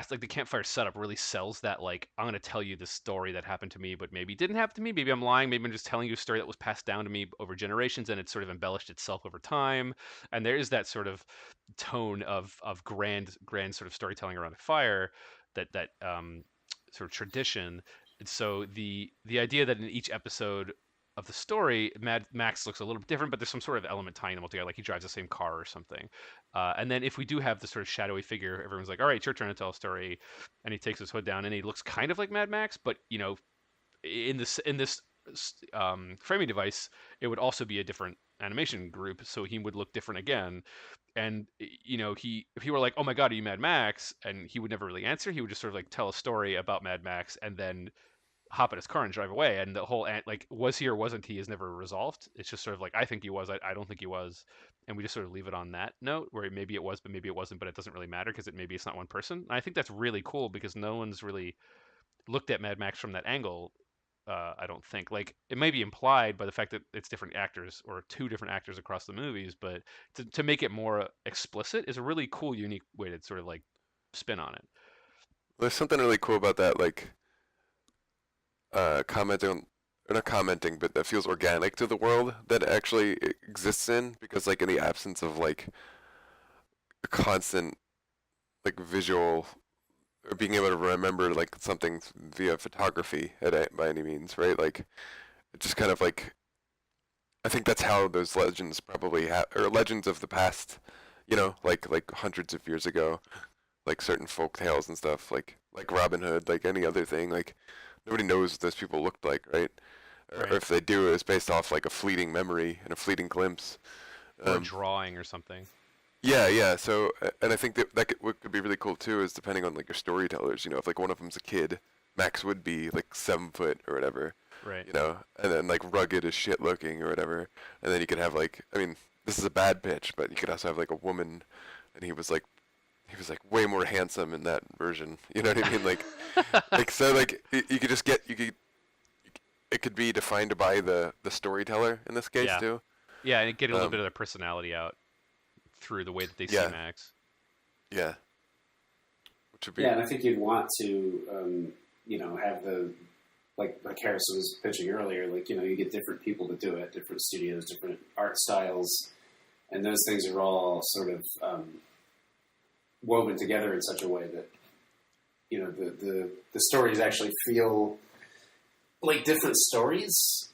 like the campfire setup really sells that, like, I'm gonna tell you this story that happened to me, but maybe didn't happen to me. Maybe I'm lying. Maybe I'm just telling you a story that was passed down to me over generations, and it's sort of embellished itself over time. And there is that sort of tone of grand sort of storytelling around a fire, that sort of tradition. And so the idea that in each episode of the story, Mad Max looks a little bit different, but there's some sort of element tying them all together, like he drives the same car or something. And then if we do have the sort of shadowy figure, everyone's like, "All right, it's your turn to tell a story," and he takes his hood down and he looks kind of like Mad Max, but in this framing device, it would also be a different animation group, so he would look different again. And he if he were like, "Oh my God, are you Mad Max?" and he would never really answer, he would just sort of like tell a story about Mad Max and then hop in his car and drive away. And the whole like, was he or wasn't he is never resolved. It's just sort of like, I think he was, I don't think he was, and we just sort of leave it on that note where maybe it was, but maybe it wasn't, but it doesn't really matter because maybe it's not one person. And I think that's really cool because no one's really looked at Mad Max from that angle. I don't think, like, it may be implied by the fact that it's different actors or two different actors across the movies, but to make it more explicit is a really cool, unique way to sort of like spin on it. There's something really cool about that, like commenting, or not commenting, but that feels organic to the world that it actually exists in, because like in the absence of like a constant like visual or being able to remember like something via photography by any means, right? Like it just kind of like, I think that's how those legends probably or legends of the past, like hundreds of years ago, like certain folk tales and stuff, like Robin Hood, like any other thing, like nobody knows what those people looked like, right? Or Right. if they do, it's based off like a fleeting memory and a fleeting glimpse. Or a Um, drawing or something. yeah, yeah. So, and I think that what could be really cool too is depending on like your storytellers. If like one of them's a kid, Max would be like 7 foot or whatever, Right. and then like rugged as shit looking or whatever. And then you could have like, I mean, this is a bad pitch, but you could also have like a woman, and he was like way more handsome in that version. You know what I mean? Like so like you could just get you could it could be defined by the storyteller in this case Yeah. too. Yeah, and get a little Um, bit of their personality out through the way that they see yeah, Max. yeah, which would be Yeah, and I think you'd want to, have like Harrison was pitching earlier, like, you get different people to do it, different studios, different art styles, and those things are all sort of woven together in such a way that, the stories actually feel like different stories,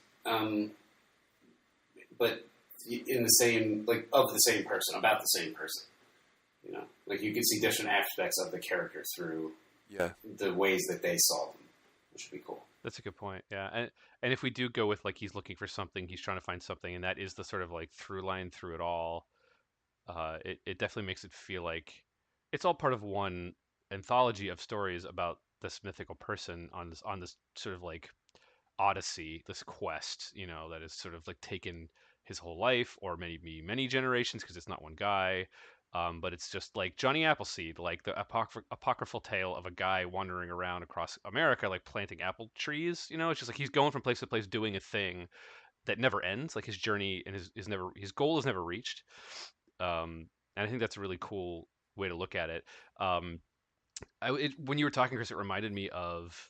but in the same, like, of the same person, about the same person. Like you can see different aspects of the character through yeah. the ways that they saw them, which would be cool. That's a good point. Yeah, and if we do go with like he's looking for something, he's trying to find something, and that is the sort of like through line through it all. It definitely makes it feel like it's all part of one anthology of stories about this mythical person on this sort of like odyssey, this quest, that is sort of like taken his whole life or many generations because it's not one guy. But it's just like Johnny Appleseed, like the apocryphal tale of a guy wandering around across America, like planting apple trees. It's just like he's going from place to place doing a thing that never ends. Like his journey and his goal is never reached. And I think that's a really cool way to look at it. Um, when you were talking, Chris, it reminded me of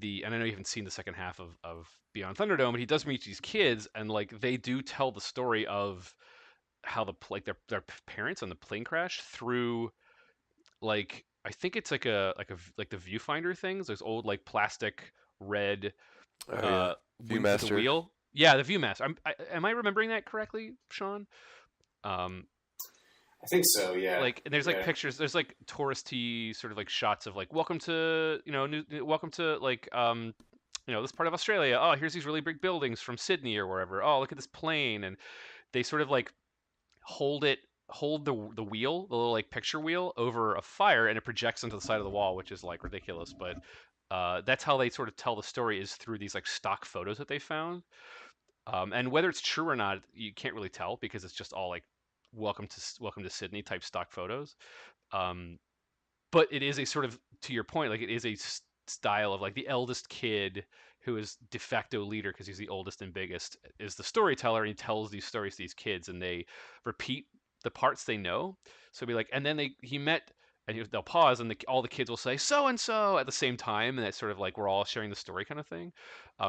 and I know you haven't seen the second half of Beyond Thunderdome, but he does meet these kids, and like they do tell the story of how like their parents on the plane crash through, like, I think it's like the viewfinder things, those old like plastic red Oh yeah, with the Viewmaster. wheel. Yeah, the Viewmaster. Am I remembering that correctly, Sean? Um, I think so. Yeah. like, and there's like Yeah. pictures, there's like touristy sort of like shots of like, welcome to welcome to like this part of Australia. Oh, here's these really big buildings from Sydney or wherever. Oh, look at this plane. And they sort of like hold the wheel, the little like picture wheel, over a fire, and it projects into the side of the wall, which is like ridiculous. But that's how they sort of tell the story, is through these like stock photos that they found. And whether it's true or not, you can't really tell because it's just all like welcome to Sydney type stock photos. Um, but it is a sort of, to your point, like it is a style of like the eldest kid who is de facto leader because he's the oldest and biggest, is the storyteller, and he tells these stories to these kids, and they repeat the parts they know. So it'll be like, and then he met, and they'll pause, and all the kids will say so and so at the same time, and it's sort of like we're all sharing the story kind of thing.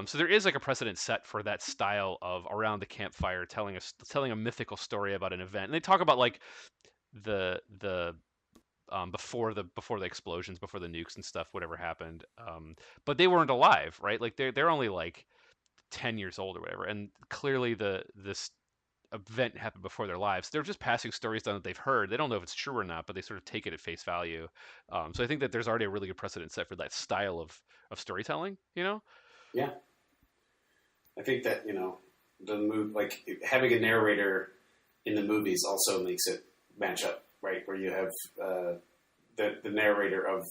So there is like a precedent set for that style of around the campfire telling a mythical story about an event, and they talk about like the before the explosions, before the nukes and stuff, whatever happened. But they weren't alive, right? Like they're only like 10 years old or whatever, and clearly this event happened before their lives. They're just passing stories down that they've heard. They don't know if it's true or not, but they sort of take it at face value. So I think that there's already a really good precedent set for that style of storytelling. You know? Yeah. I think that the move, like having a narrator in the movies also makes it match up, right? Where you have the narrator of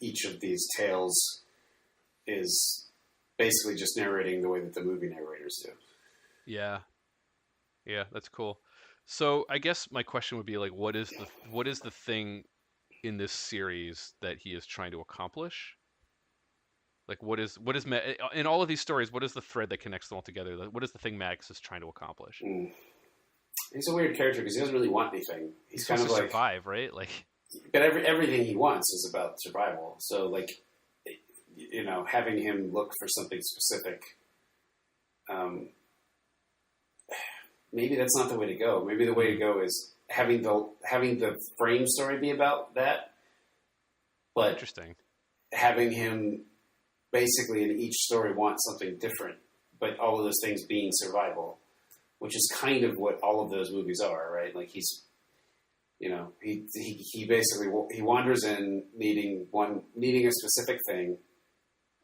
each of these tales is basically just narrating the way that the movie narrators do. Yeah. Yeah, that's cool. So I guess my question would be like, what is the thing in this series that he is trying to accomplish? Like, what is in all of these stories? What is the thread that connects them all together? What is the thing Max is trying to accomplish? He's a weird character because he doesn't really want anything. He's kind of supposed to like survive, right? Like, but everything he wants is about survival. So, like, having him look for something specific. Maybe that's not the way to go. Maybe the way to go is having the frame story be about that, but interesting. Having him basically in each story want something different, but all of those things being survival, which is kind of what all of those movies are, right? Like he's, he basically he wanders in needing a specific thing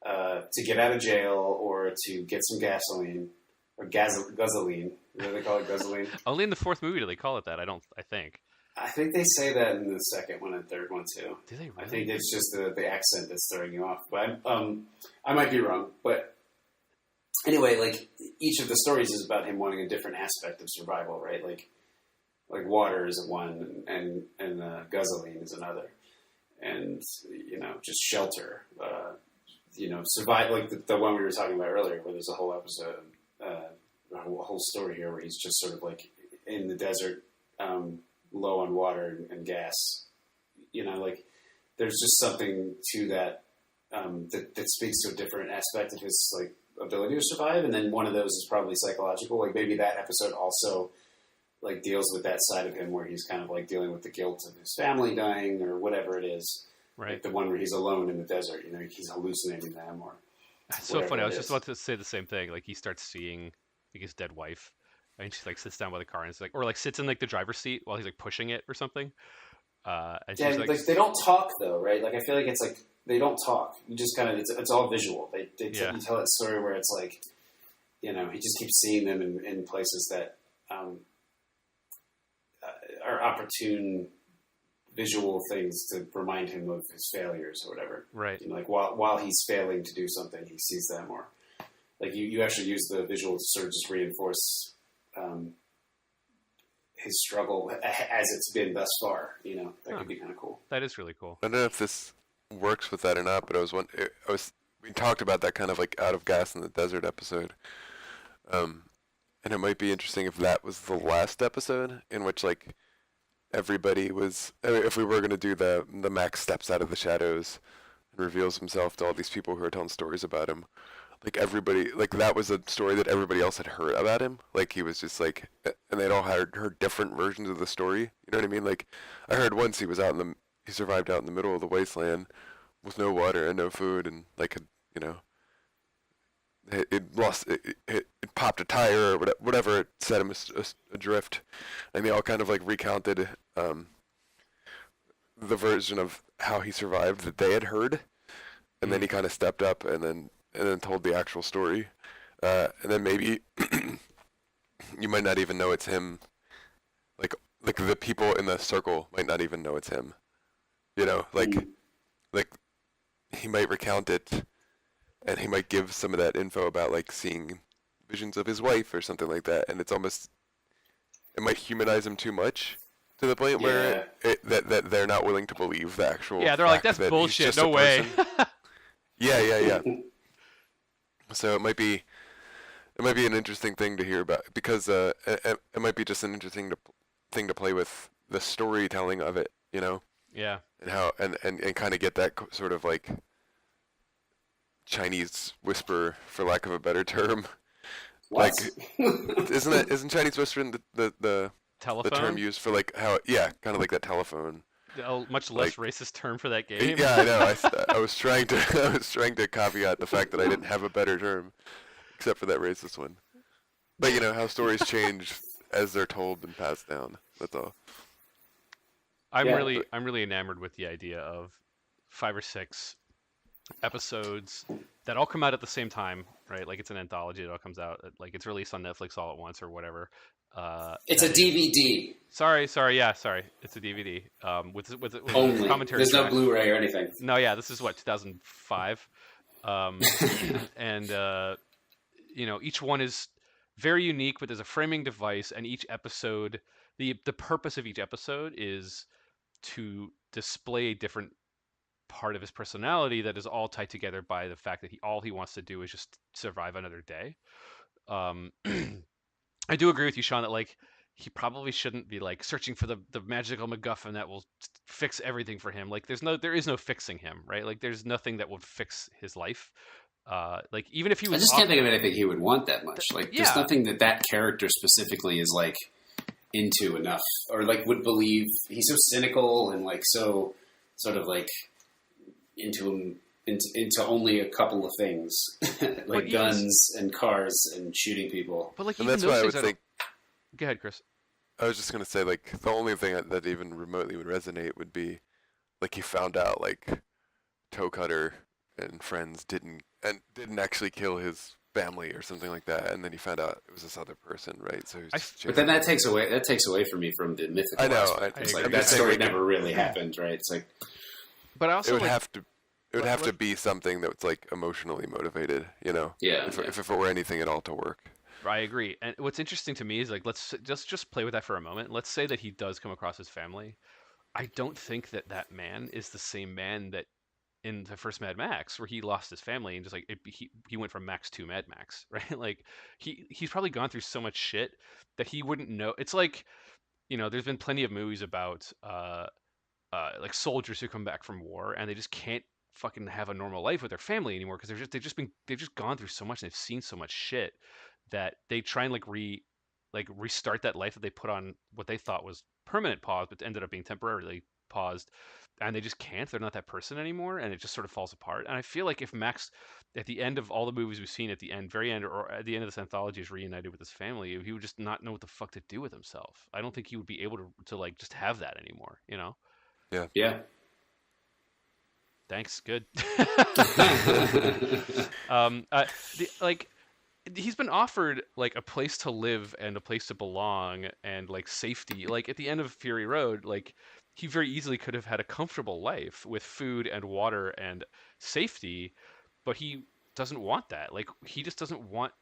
to get out of jail or to get some gasoline or gasoline. What do they call it? Gasoline. Only in the fourth movie do they call it that. I think. I think they say that in the second one and third one too. Do they really? I think it's just the accent that's throwing you off. But I might be wrong. But anyway, like each of the stories is about him wanting a different aspect of survival, right? Like water is one, and gasoline is another, and just shelter. Survive, like the one we were talking about earlier, where there's a whole episode, a whole story here where he's just sort of like in the desert. Low on water and gas, like there's just something to that that speaks to a different aspect of his like ability to survive. And then one of those is probably psychological. Like maybe that episode also like deals with that side of him where he's kind of like dealing with the guilt of his family dying or whatever it is. Right. Like the one where he's alone in the desert, he's hallucinating them or. That's so funny. I was just about to say the same thing. Like he starts seeing like his dead wife. And she like sits down by the car and it's like, or like sits in like the driver's seat while he's like pushing it or something. And yeah, she's like they don't talk though, right? Like I feel like it's like they don't talk. You just kind of it's all visual. You tell that story where it's like, he just keeps seeing them in places that are opportune visual things to remind him of his failures or whatever. Right. Like while he's failing to do something, he sees them or like you actually use the visual to sort of just reinforce. His struggle as it's been thus far, that could be kind of cool. That is really cool. I don't know if this works with that or not, but we talked about that kind of like out of gas in the desert episode, and it might be interesting if that was the last episode in which like everybody was. If we were going to do the Max steps out of the shadows and reveals himself to all these people who are telling stories about him. Like everybody, like that was a story that everybody else had heard about him. Like he was just like, and they'd all heard different versions of the story. You know what I mean? Like I heard once he survived out in the middle of the wasteland with no water and no food, and like it popped a tire or whatever it set him adrift, and they all kind of like recounted the version of how he survived that they had heard, and then he kind of stepped up and then told the actual story. And then maybe you might not even know it's him. Like the people in the circle might not even know it's him. Like he might recount it and he might give some of that info about like seeing visions of his wife or something like that. And it might humanize him too much to the point where that they're not willing to believe the actual they're like, that's that bullshit. No way. Yeah. So it might be an interesting thing to hear about because it might be just an interesting thing to play with the storytelling of it, you know, Yeah. and how and kind of get that sort of like Chinese whisper, for lack of a better term. What? Like, isn't Chinese whisper the Telephone. term used for like how kind of like that telephone. A much less racist term for that game. Yeah, I know. I was trying to caveat the fact that I didn't have a better term, except for that racist one. But you know how stories change as they're told and passed down. That's all. I'm really enamored with the idea of 5 or 6 episodes that all come out at the same time, right? Like it's an anthology that all comes out, like it's released on Netflix all at once or whatever. It's a DVD. Sorry. It's a DVD. With Only. commentary. There's no track. Blu-ray or anything. No, yeah, this is 2005, and each one is very unique, but there's a framing device, and each episode, the purpose of each episode is to display a different part of his personality that is all tied together by the fact that all he wants to do is just survive another day. I do agree with you, Sean, that like he probably shouldn't be like searching for the magical MacGuffin that will fix everything for him. Like there is no fixing him, right? Like there's nothing that would fix his life. Like even if he was, I just can't think of anything he would want that much. Like there's nothing that character specifically is like into enough, or like would believe. He's so cynical and like so sort of like into only a couple of things, like guns and cars and shooting people. But like, and that's why I would think. Go ahead, Chris. I was just gonna say, like, the only thing that even remotely would resonate would be, like, he found out like Toe Cutter and friends didn't actually kill his family or something like that, and then he found out it was this other person, right? So, but then that takes away from me from the mythical. I know. Aspect. It's like that story never really happened, right? It's like, but also it would have to. It would have to be something that's like emotionally motivated, you know. Yeah. If it were anything at all to work. I agree. And what's interesting to me is like, let's just play with that for a moment. Let's say that he does come across his family. I don't think that man is the same man that in the first Mad Max, where he lost his family and just like he went from Max to Mad Max, right? Like he's probably gone through so much shit that he wouldn't know. It's like, there's been plenty of movies about like soldiers who come back from war and they just can't fucking have a normal life with their family anymore because they've just gone through so much and they've seen so much shit that they try and restart that life that they put on what they thought was permanent pause but ended up being temporarily paused, and they just can't. They're not that person anymore, and it just sort of falls apart. And I feel like if Max, at the end of all the movies we've seen, at the end, very end, or at the end of this anthology, is reunited with his family, he would just not know what the fuck to do with himself. I don't think he would be able to like just have that anymore, Yeah. Thanks. Good. He's been offered like a place to live and a place to belong and like safety. Like at the end of Fury Road, like he very easily could have had a comfortable life with food and water and safety, but he doesn't want that. Like he just doesn't want.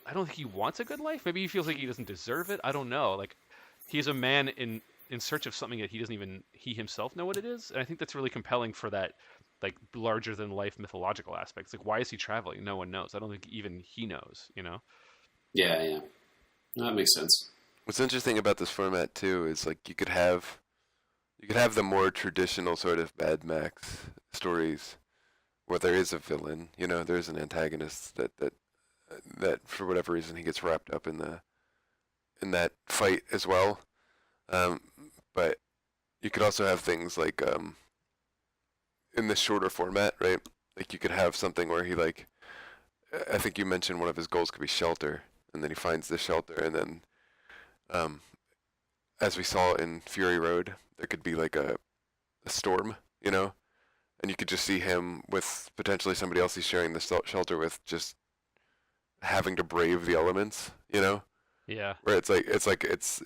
I don't think he wants a good life. Maybe he feels like he doesn't deserve it. I don't know. Like he's a man in search of something that he doesn't even himself know what it is, and I think that's really compelling for that like larger than life mythological aspects. Like why is he traveling? No one knows. I don't think even he knows, Yeah. No, that makes sense. What's interesting about this format too is like you could have the more traditional sort of Mad Max stories where there is a villain, there's an antagonist that for whatever reason he gets wrapped up in that fight as well. But you could also have things like in the shorter format, right? Like you could have something where he like, I think you mentioned one of his goals could be shelter, and then he finds the shelter, and then, as we saw in Fury Road, there could be like a storm, and you could just see him with potentially somebody else he's sharing the shelter with, just having to brave the elements, Yeah. Where it's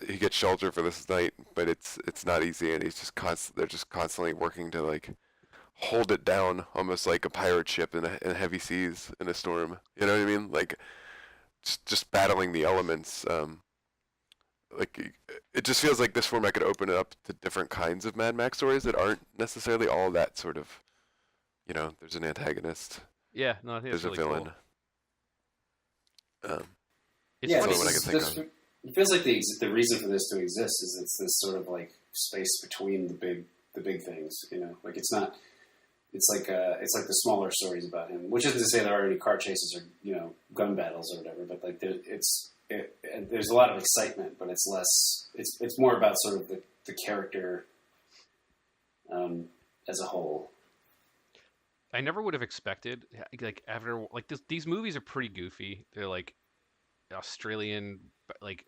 he gets shelter for this night, but it's not easy, and they're just constantly working to like hold it down, almost like a pirate ship in heavy seas in a storm. You know what I mean? Like just battling the elements. Like it just feels like this format could open it up to different kinds of Mad Max stories that aren't necessarily all that sort of, there's an antagonist. Yeah, no, I think there's that's a really villain. cool. It's Yeah, funny. what I can think of. it feels like the reason for this to exist is it's this sort of like space between the big things. You know, like it's not. It's like the smaller stories about him, which isn't to say there aren't any car chases or gun battles or whatever, but like there's a lot of excitement, but it's less. It's more about sort of the character as a whole. I never would have expected like after like these movies are pretty goofy. They're like Australian like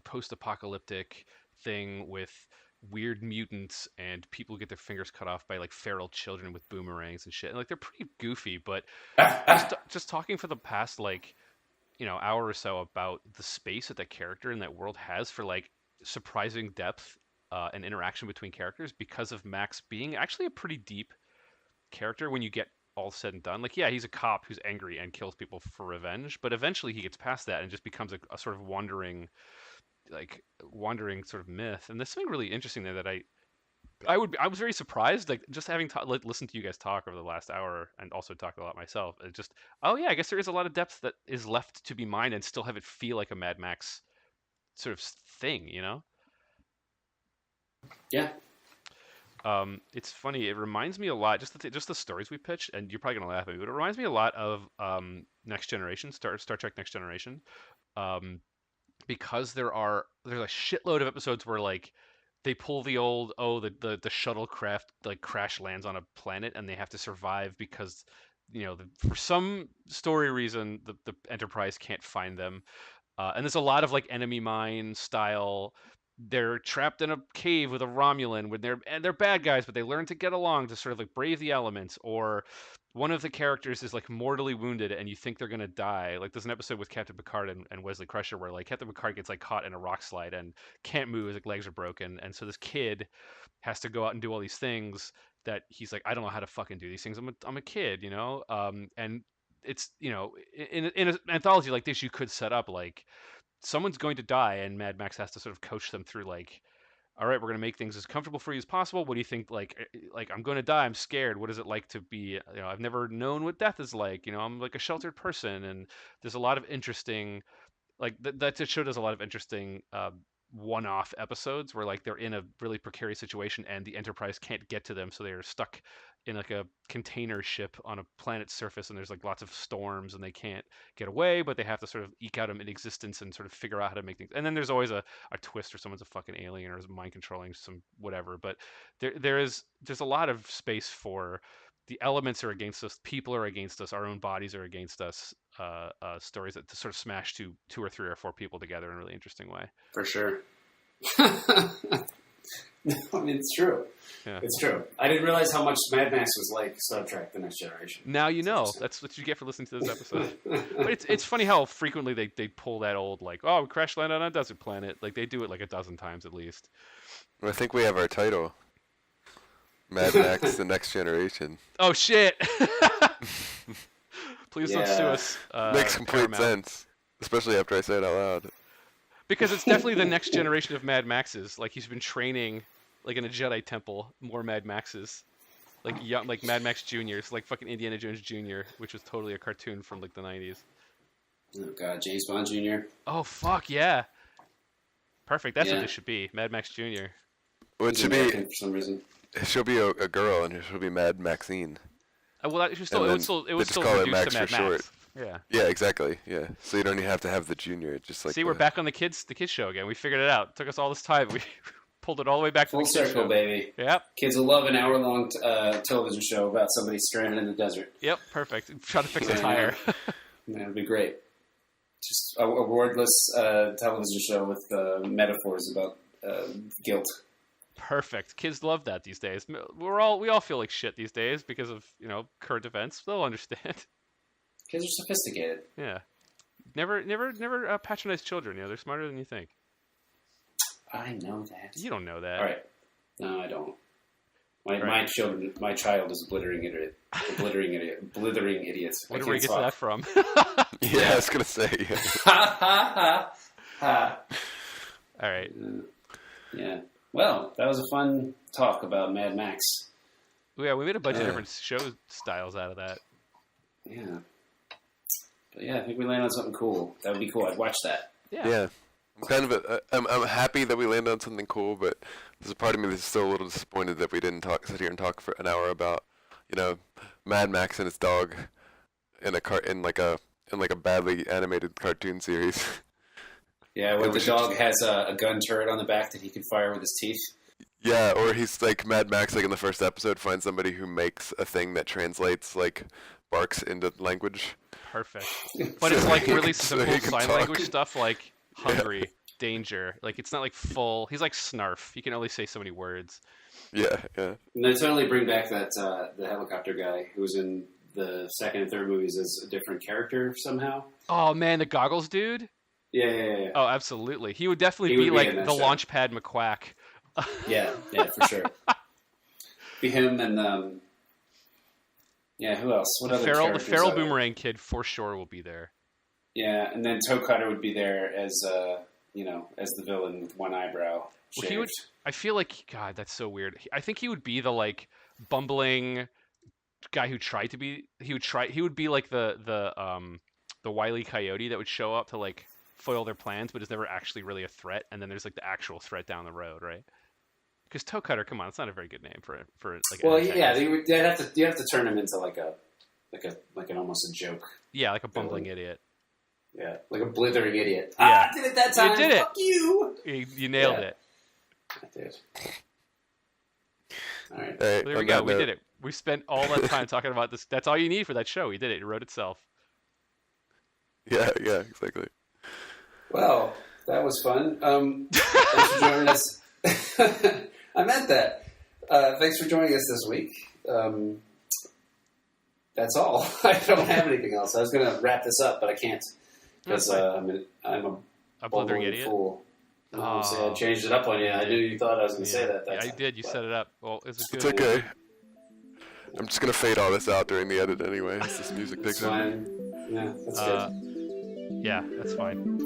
post-apocalyptic thing with weird mutants and people get their fingers cut off by like feral children with boomerangs and shit. And like they're pretty goofy, but just talking for the past like hour or so about the space that character in that world has for like surprising depth and interaction between characters because of Max being actually a pretty deep character when you get all said and done. Like, yeah, he's a cop who's angry and kills people for revenge, but eventually he gets past that and just becomes a sort of wandering sort of myth. And there's something really interesting there that I was very surprised, like just having listened to you guys talk over the last hour and also talked a lot myself. It just, oh yeah, I guess there is a lot of depth that is left to be mined and still have it feel like a Mad Max sort of thing, Yeah. It's funny. It reminds me a lot, just the stories we pitched, and you're probably gonna laugh at me, but it reminds me a lot of Next Generation, Star Trek Next Generation, because there's a shitload of episodes where like they pull the old the shuttlecraft like crash lands on a planet and they have to survive because for some story reason the Enterprise can't find them, and there's a lot of like enemy mine style. They're trapped in a cave with a Romulan when they're bad guys, but they learn to get along to sort of like brave the elements. Or one of the characters is like mortally wounded and you think they're gonna die. Like there's an episode with Captain Picard and Wesley Crusher where like Captain Picard gets like caught in a rock slide and can't move, his like legs are broken, and so this kid has to go out and do all these things that he's like, I don't know how to fucking do these things. I'm a kid, and it's in an anthology like this you could set up like someone's going to die and Mad Max has to sort of coach them through like, all right, we're going to make things as comfortable for you as possible. What do you think? Like I'm going to die. I'm scared. What is it like to be, I've never known what death is like. I'm like a sheltered person. And there's a lot of interesting, like that show does a lot of interesting one-off episodes where like they're in a really precarious situation and the Enterprise can't get to them. So they're stuck in like a container ship on a planet's surface and there's like lots of storms and they can't get away, but they have to sort of eke out in existence and sort of figure out how to make things. And then there's always a twist or someone's a fucking alien or is mind controlling some whatever. But there's a lot of space for the elements are against us, people are against us, our own bodies are against us, stories that to sort of smash two or three or four people together in a really interesting way. For sure. I mean, it's true. Yeah. It's true. I didn't realize how much Mad Max was like Star Trek: The Next Generation. Now you know. That's what you get for listening to this episode. But it's funny how frequently they pull that old like, oh, we crash landed on a desert planet. Like they do it like a dozen times at least. I think we have our title. Mad Max: The Next Generation. Oh shit! Please don't sue us. Makes complete Paramount. sense, especially after I say it out loud. Because it's definitely the next generation of Mad Maxes. Like he's been training, like in a Jedi temple, more Mad Maxes, like young, like Mad Max Juniors, like fucking Indiana Jones Jr., which was totally a cartoon from like the 90s. Oh god, James Bond Jr. Oh fuck yeah! Perfect. That's what this should be, Mad Max Jr. Well, it should be for some reason. She'll be a girl, and she'll be Mad Maxine. Well, it would still just still call it reduce Max to Mad for short. Max. Yeah. Yeah, exactly. Yeah, so you don't even have to have the junior. It's just like See, we're back on the kids show again. We figured it out. It took us all this time. We pulled it all the way back to Full the kids circle, show. baby. Yep. Kids will love an hour-long television show about somebody stranded in the desert. Yep. Perfect. Try to fix a tire. Yeah, it'd be great. Just a wordless television show with metaphors about guilt. Perfect. Kids love that these days. We all feel like shit these days because of current events. They'll understand. Kids are sophisticated. Yeah. Never patronize children. They're smarter than you think. I know that. You don't know that. All right. No, I don't. My child is a blithering idiot. Blithering idiot. Where do we get that from? Yeah, I was gonna say. Yeah. Ha ha ha ha. All right. Yeah. Well, that was a fun talk about Mad Max. Yeah, we made a bunch of different show styles out of that. Yeah. But yeah, I think we landed on something cool. That would be cool. I'd watch that. Yeah. I'm kind of I'm happy that we landed on something cool, but there's a part of me that's still a little disappointed that we didn't sit here and talk for an hour about, Mad Max and his dog in a badly animated cartoon series. Yeah, where the dog has a gun turret on the back that he can fire with his teeth. Yeah, or he's like Mad Max, like in the first episode, finds somebody who makes a thing that translates like barks into language. Perfect. But it's like really simple he can sign talk. language stuff, like hungry, danger. Like it's not like full. He's like Snarf. He can only say so many words. Yeah. And they totally bring back that the helicopter guy who was in the second and third movies as a different character somehow. Oh man, the goggles dude. Yeah. Oh, absolutely. He would definitely He be would be like in that the show. Launchpad McQuack. Yeah, for sure. Be him and who else? What other The characters feral are there? boomerang kid for sure will be there. Yeah, and then Toe Cutter would be there as as the villain with one eyebrow shaved. Well, he would. I feel like God, that's so weird. I think he would be the like bumbling guy who tried to be. He would be like the Wile E. Coyote that would show up to like foil their plans, but is never actually really a threat. And then there's like the actual threat down the road, right? Because Toe Cutter, come on, it's not a very good name for like. Well, an yeah, antagonist. you have to turn him into like an almost a joke. Yeah, like a bumbling idiot. Yeah, like a blithering idiot. Yeah. I did it that time. You did it. Fuck you. You nailed Yeah. it. I did. All right. Hey, There we on go. that We note- did it. We spent all that time talking about this. That's all you need for that show. We did it. It wrote itself. Yeah, exactly. Well, that was fun. Thanks for joining us. I meant that. Thanks for joining us this week. That's all. I don't have anything else. I was going to wrap this up, but I can't because I'm a A blithering bumbling idiot. fool. Oh. So I changed it up on you. I knew you thought I was going to say that. Yeah, That I time, did. You but- set it up. Well, it's a It's good. okay. I'm just gonna fade all this out during the edit anyway. As this music It's takes over. fine. Yeah, that's good. Yeah, that's fine.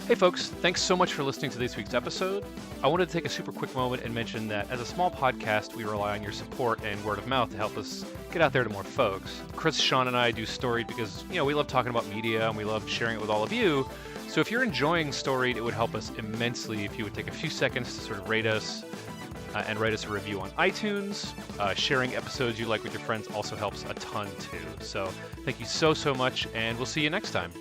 Hey folks, thanks so much for listening to this week's episode. I wanted to take a super quick moment and mention that as a small podcast, we rely on your support and word of mouth to help us get out there to more folks. Chris, Sean, and I do Storied because, we love talking about media and we love sharing it with all of you. So if you're enjoying Storied, it would help us immensely if you would take a few seconds to sort of rate us and write us a review on iTunes. Sharing episodes you like with your friends also helps a ton too. So thank you so much, and we'll see you next time.